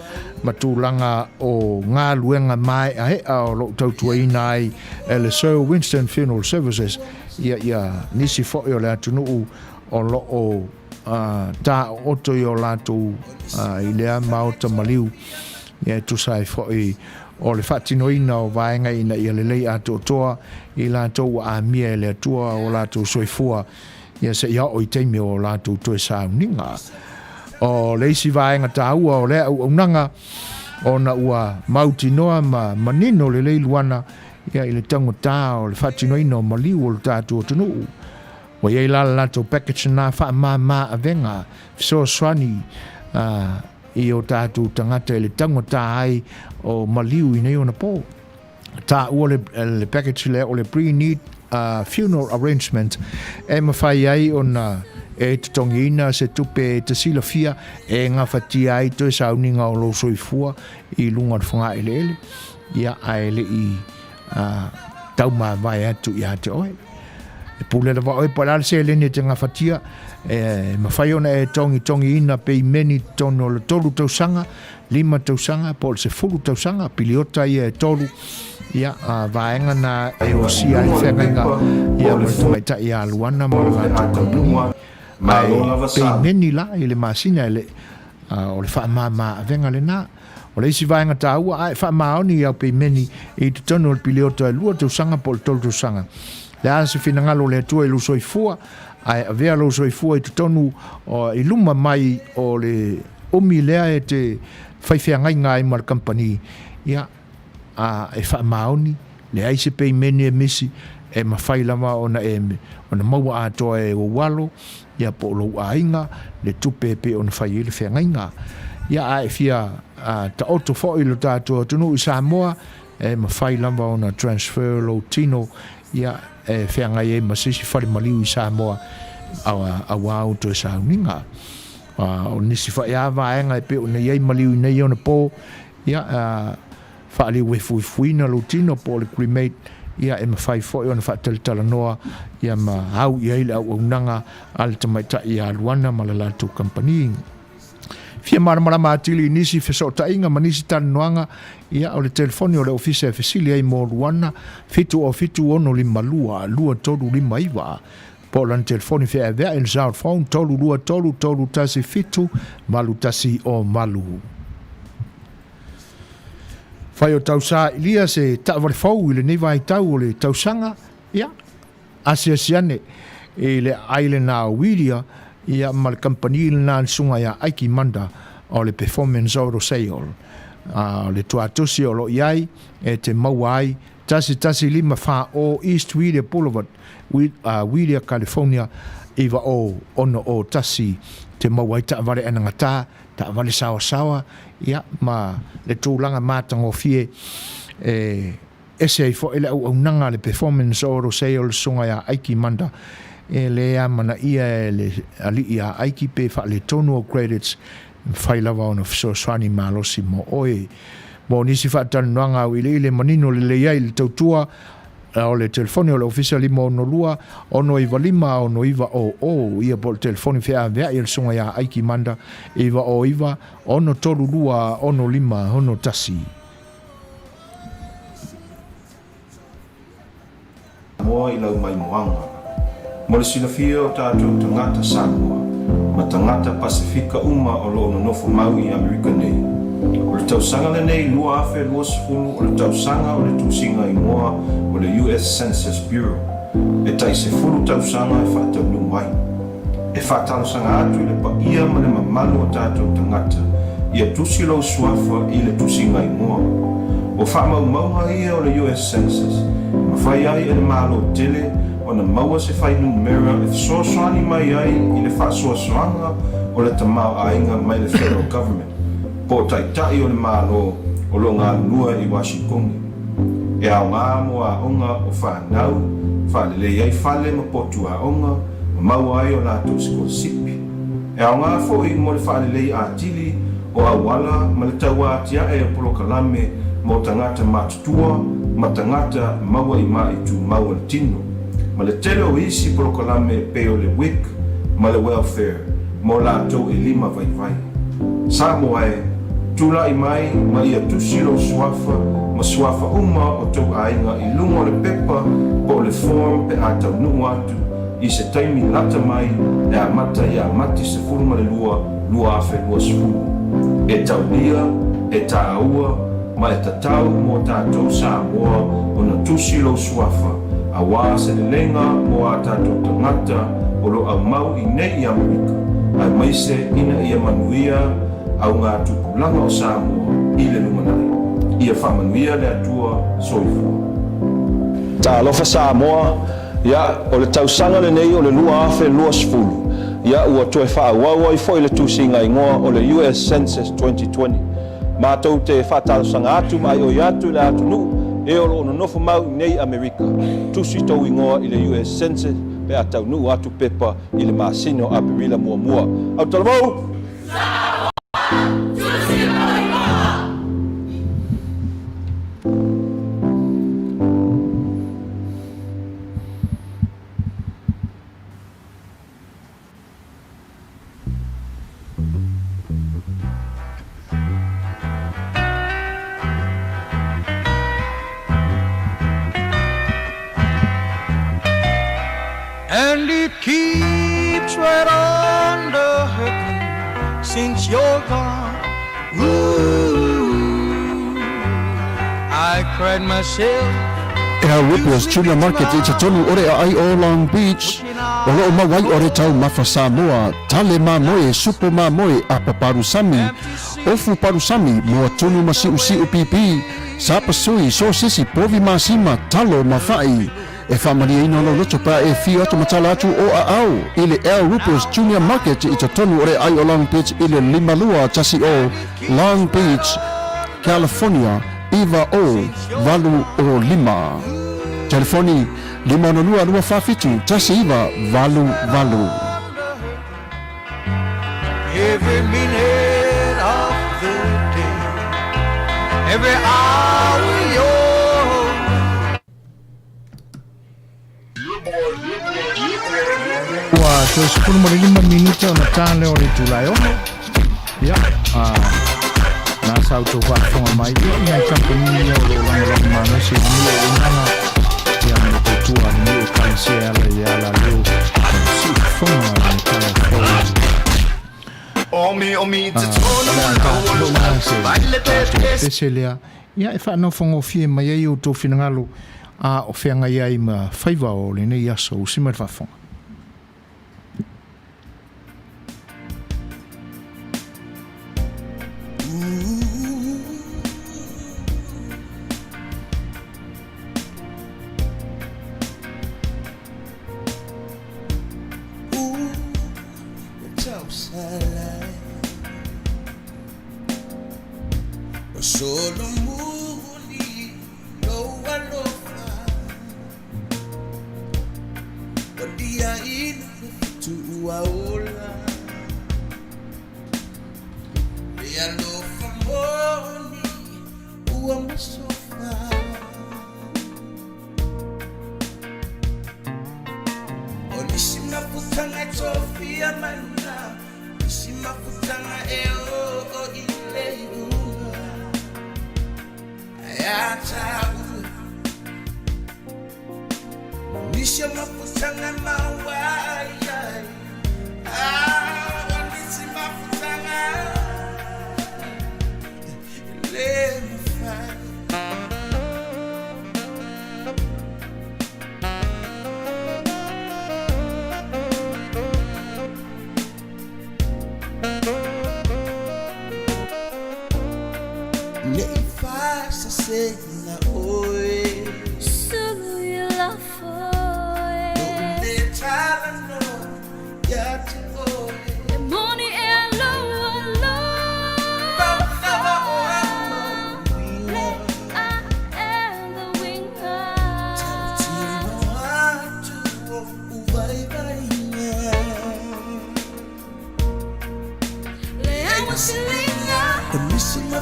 matulanga o ngā luenga mai a o lo tautua inai le Sir Winston Funeral Services ia nisi fo o le atunu o lo o ta oto i o lātou I lea maota maliu ia tu sai fo o le whatinoina o vaenga ina ia le lei ato toa I lātou a mia le atua o lātou soifua ia se ia o I teimi o lātou toe sauninga o leisi vaenga tāua o lea au nanga o na ua mauti noa ma manino le lei luana ia I le tango tā o le whatinoina o maliu o le tātou tunu o iei la to package na fa ma avenga so swani I o tatu tangata le tango ta ai o maliu I nei ona po ta o le package le o le pre-need funeral arrangement e mawhai ai ona e tongina se tupe te silafia e ngā whati ai to e sauninga o lo soifua I lunga whanga ele ia aele I tauma vai atu I ate oe pule la vai para se lene te nga fatia ma fai ona e tongi ina pe meni tono le tolu tausanga 5 tausanga por se fulu tausanga piliota ia e tolu ia vaenga na e o sia I whenga ia mai ta ia luana ma la kompani pe meni la I le masina ele o le wha ma venga le na o le isi vaenga ta ua ai wha maoni au pe meni I te tono le piliota e lua tausanga por tolu tausanga le ase finangalo le tua I lu soifua ai avea lu soifua I tonu o I luma mai o le omi lea e te whaiwhengai ngai ma le company ia e wha maoni le aise pei mene e misi e mawhai lama ona maua atoa e o walo ia po lo ainga le tupe pe ona whai ele whengai ngā ia ai fia ta oto fo I lo tātua tunu I Samoa e mawhai lama ona transfer lo tino ia e whengai e masisi whare maliu I Samoa a wau to sauninga o nisi wha ea vaenga e pe o nei maliu nei ona po ia whaali we fuifuina lo tino po le cremate ia e mawhai fo ona whaatalitala noa ia ma hau I eile au unanga ale tamaita I a luana ma la lātou company fia maramara matili nisi fesota inga manisi tanoanga ia o le telefoni o le ofisa e fesili ai mo luana fitu ono lima lua tolu lima iwa po lan telefoni fia e vea il sound phone tolu lua tolu tasi fitu malu tasi o malu fai o tausa ilia se ta'avale fau I le nei vai tau o le tausanga ia asiasiane I le aile na wilia ia ma le company na sunga ia aiki manda o le performance oro sale le tuatusi o lo iai e te mauai tasi lima fa o East Wilia Boulevard Wilia California iwa o ono o tasi te mauai ta'avale anangata ta'avale sawa ia ma le tūlanga mātango fie ese ai fo ele au nanga le performance oro sale sunga ia aiki manda e le amana ia le ali ia aiki pe fa le tonu o credits fai lava ona Suasua malosi mo oe mo nisi fa tananga o ile manino le ia le tautua o le telefoni o le ofisa lima ono lua ono iwa lima ono iwa o ia po le telefoni fea vea il sunga ia aiki manda iwa ono tolu lua ono lima ono tasi mo I lau mai moanga mo le silafia o tātou tangata Samoa ma tangata Pasifika uma o lo nofo maui Amerika nei o le tausanga le nei lua afe lua sefulu o le tausanga o le tusinga I moa o le US Census Bureau e taise fulu tausanga e whaatau mai e whaatalusanga atu I le paia ma le mamalu o tātou tangata ia tusi lau suafa I le tusinga I moa o whaamaumauha ia o le US Census ma whai ai e le malo tele o na maua se whai numera e soaswani mai ai I le whaasoaswanga o le tamau ainga mai le federal government po taitai o le malo o lo ngā lua I Washington e au ngā moa onga o whanau, whalele ai whale ma potu a onga, ma mau ai o nātou skol sipi. E au ngā fōi mo le whalele a tili o awala ma le taua atia e polo kalame mo tangata matutua, ma tangata maua i mai tu maua le tino. Ma le telo isi polo kalame peo le wik, ma le welfare, mo lātou e lima vai vai. Sa moa e, tula i mai ma ia tusilo suafa, ma suafa uma o tau ainga i lungo le pepa po le form pe a tau nuu atu i se taimi lata mai e a mata i a mati se furu ma le lua afe lua sefuru. E tau lia, e ta aua, ma e tatau mo tātou sa moa o na tusilo suafa, a wā se le lenga mo a tātou tangata o lo au mau i nei i Amerika, ai maise ina i a Manuia au ngā tupulanga o Samoa i le lumanai. Ia whamanuia le atua soifua. Ta alofa Samoa, ia o le tausanga le nei o le lua afe lua sefulu. Ia ua toe whaauaua i foi le tūsinga ingoa o le US Census 2020. Mātou te whātalosanga atu mai o i atu le atu nu, e o lo nofo mau i nei Amerika. Tusi tau ingoa i le US Census pe a tau nu atu pepa i le masino a perila mua mua. Au talamau! And it keeps right on the hurting since you're gone. Ooh, I cried myself. Ea Whippers Junior Market i te tonu ore a ai o Long Beach. O loo mawai ore tau mafa Samoa, tale mamoe, supo mamoe a paparusami. Ofu parusami, moa tunu masi usi upipi. Sapa sui, so sisi, povi masima, talo mafai. E whamaria ino lo loto pa e whio atu matala atu o a au. I le Ea Whippers Junior Market i te tonu ore ai o Long Beach i le limalua tasi o Long Beach, California. Iva o valu o lima. Telefoni 522 tasi iva valu valu. Every minute of the day, every hour you're. Ua te sepulu ma le 5 minuta o na tāle o le tūlai o. Ia, nā sau tō whāwhonga mai i ai kampani o lo langalangi mana se nila o nana ia me te tua ni o kai se ala i ala leo si whonga ni kai whonga Omi te tonu pese lea ia e whanau whonga fie mai ai o tō whinangalo a o whenga iai ma whaiva o le nei aso o simai whawhonga. Solo muli lo alofa Wadia ina tu aola E alofa moni ua masofa Onishima putanga tofia mana Nishima putanga eo o ileu Nisha mafutanga mawaya Wanisi mafutanga Let me find na oi Sulu la foi Don't let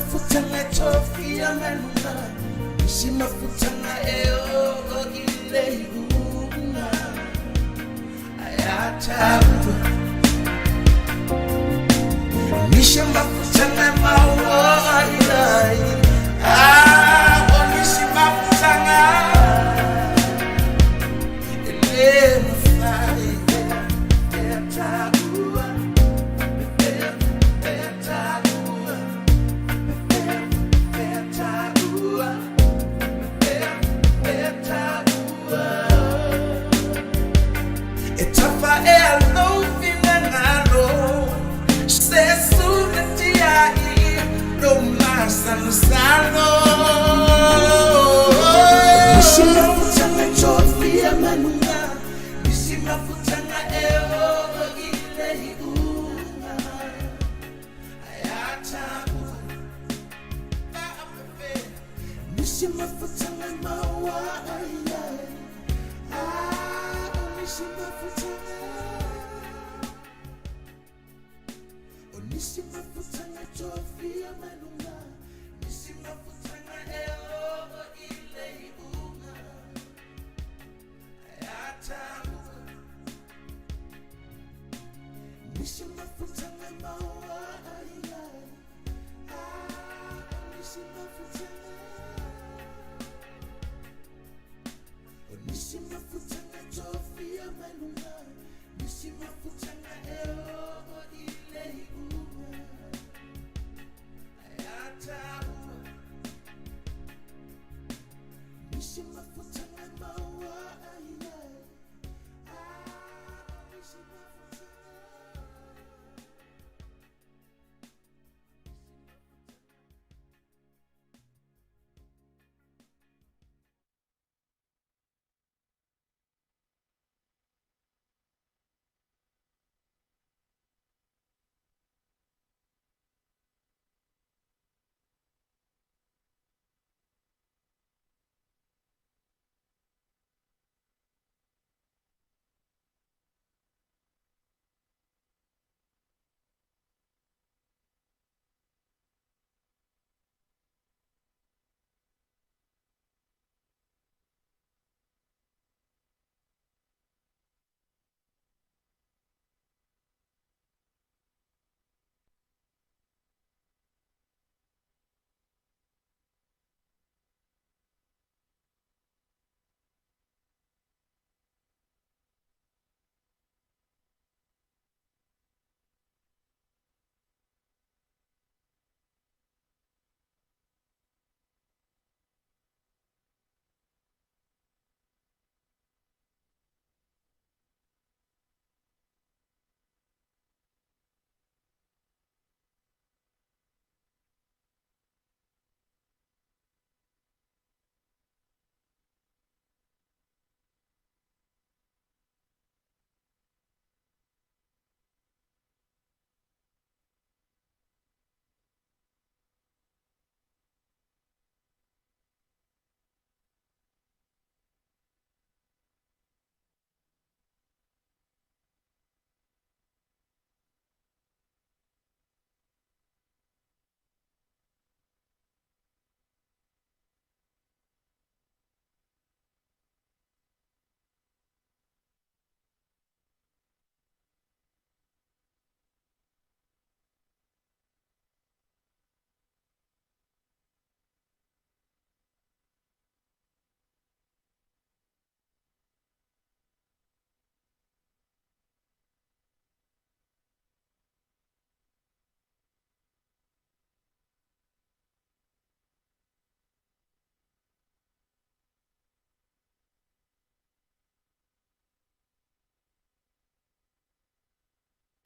mafutanga tofia manunga Nisi mafutanga eo ile unga Ayatabu Nisi mafutanga maua ilai Nisi mafutanga ile mfai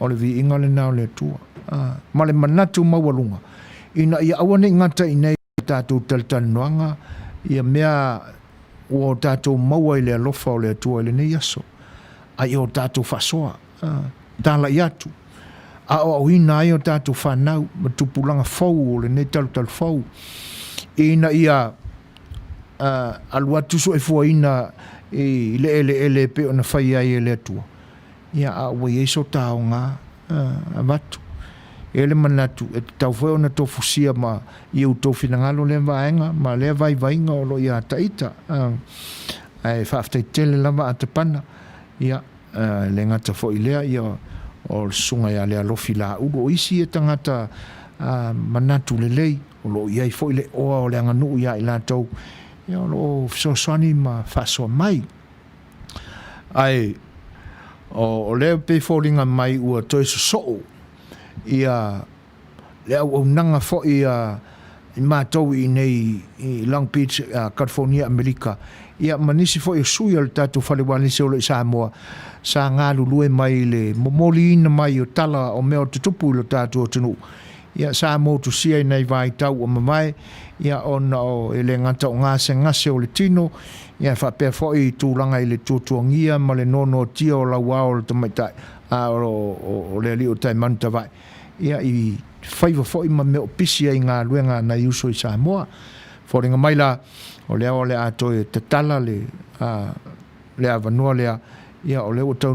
o le vi inga le nao le tua. Ma le manatu mawalunga. Ina ia awane ngata inei tātou taltanuanga, ia mea o tātou maua i le alofa o le atua i le nei aso. Ai o tātou fasoa, tāla i atu. A o ina ai o tātou whanau, ma tupulanga fau o le nei talu fau. Ina ia aluatu so e fua ina i le ele pe o na whai ai e le atua. Ia a wai eiso tāo ngā avatu. e le manatu e tau foi ona tofusia ma i u tofi na ngalo le vaenga ma le vai vainga o lo ia taita ai whaftaitele lava a te pana ia le ngata foi lea ia o sunga ia le alofi la ulo isi e tangata manatu le lei o lo ia i foi le oa o le anganu ia i la tau ia o lo fisosani ma fasoa mai ai o le pe folinga mai ua toi so ia le au nanga fo ia i mātou i nei i Long Beach, California, Amerika. Ia manisi fo i sui al tatu whalewani se ole i Samoa. Sa ngā lulue mai le momoli ina mai o tala o mea o tutupu i lo tatu o tunu. Ia Samoa tu sia i nei vai tau o mamai. Ia ona o ele ngata o ngase ngase o le tino. Ia whapea fo i tūlanga i le tutuangia ma le nono tia o la wao le tamaitai. O le ali o tai manuta vai. Ia i whaiva fo i ma meo pisi ai ngā luenga na iuso i Samoa. Whoringa mai la o lea o le ato e te tala le avanua lea ia o leo tau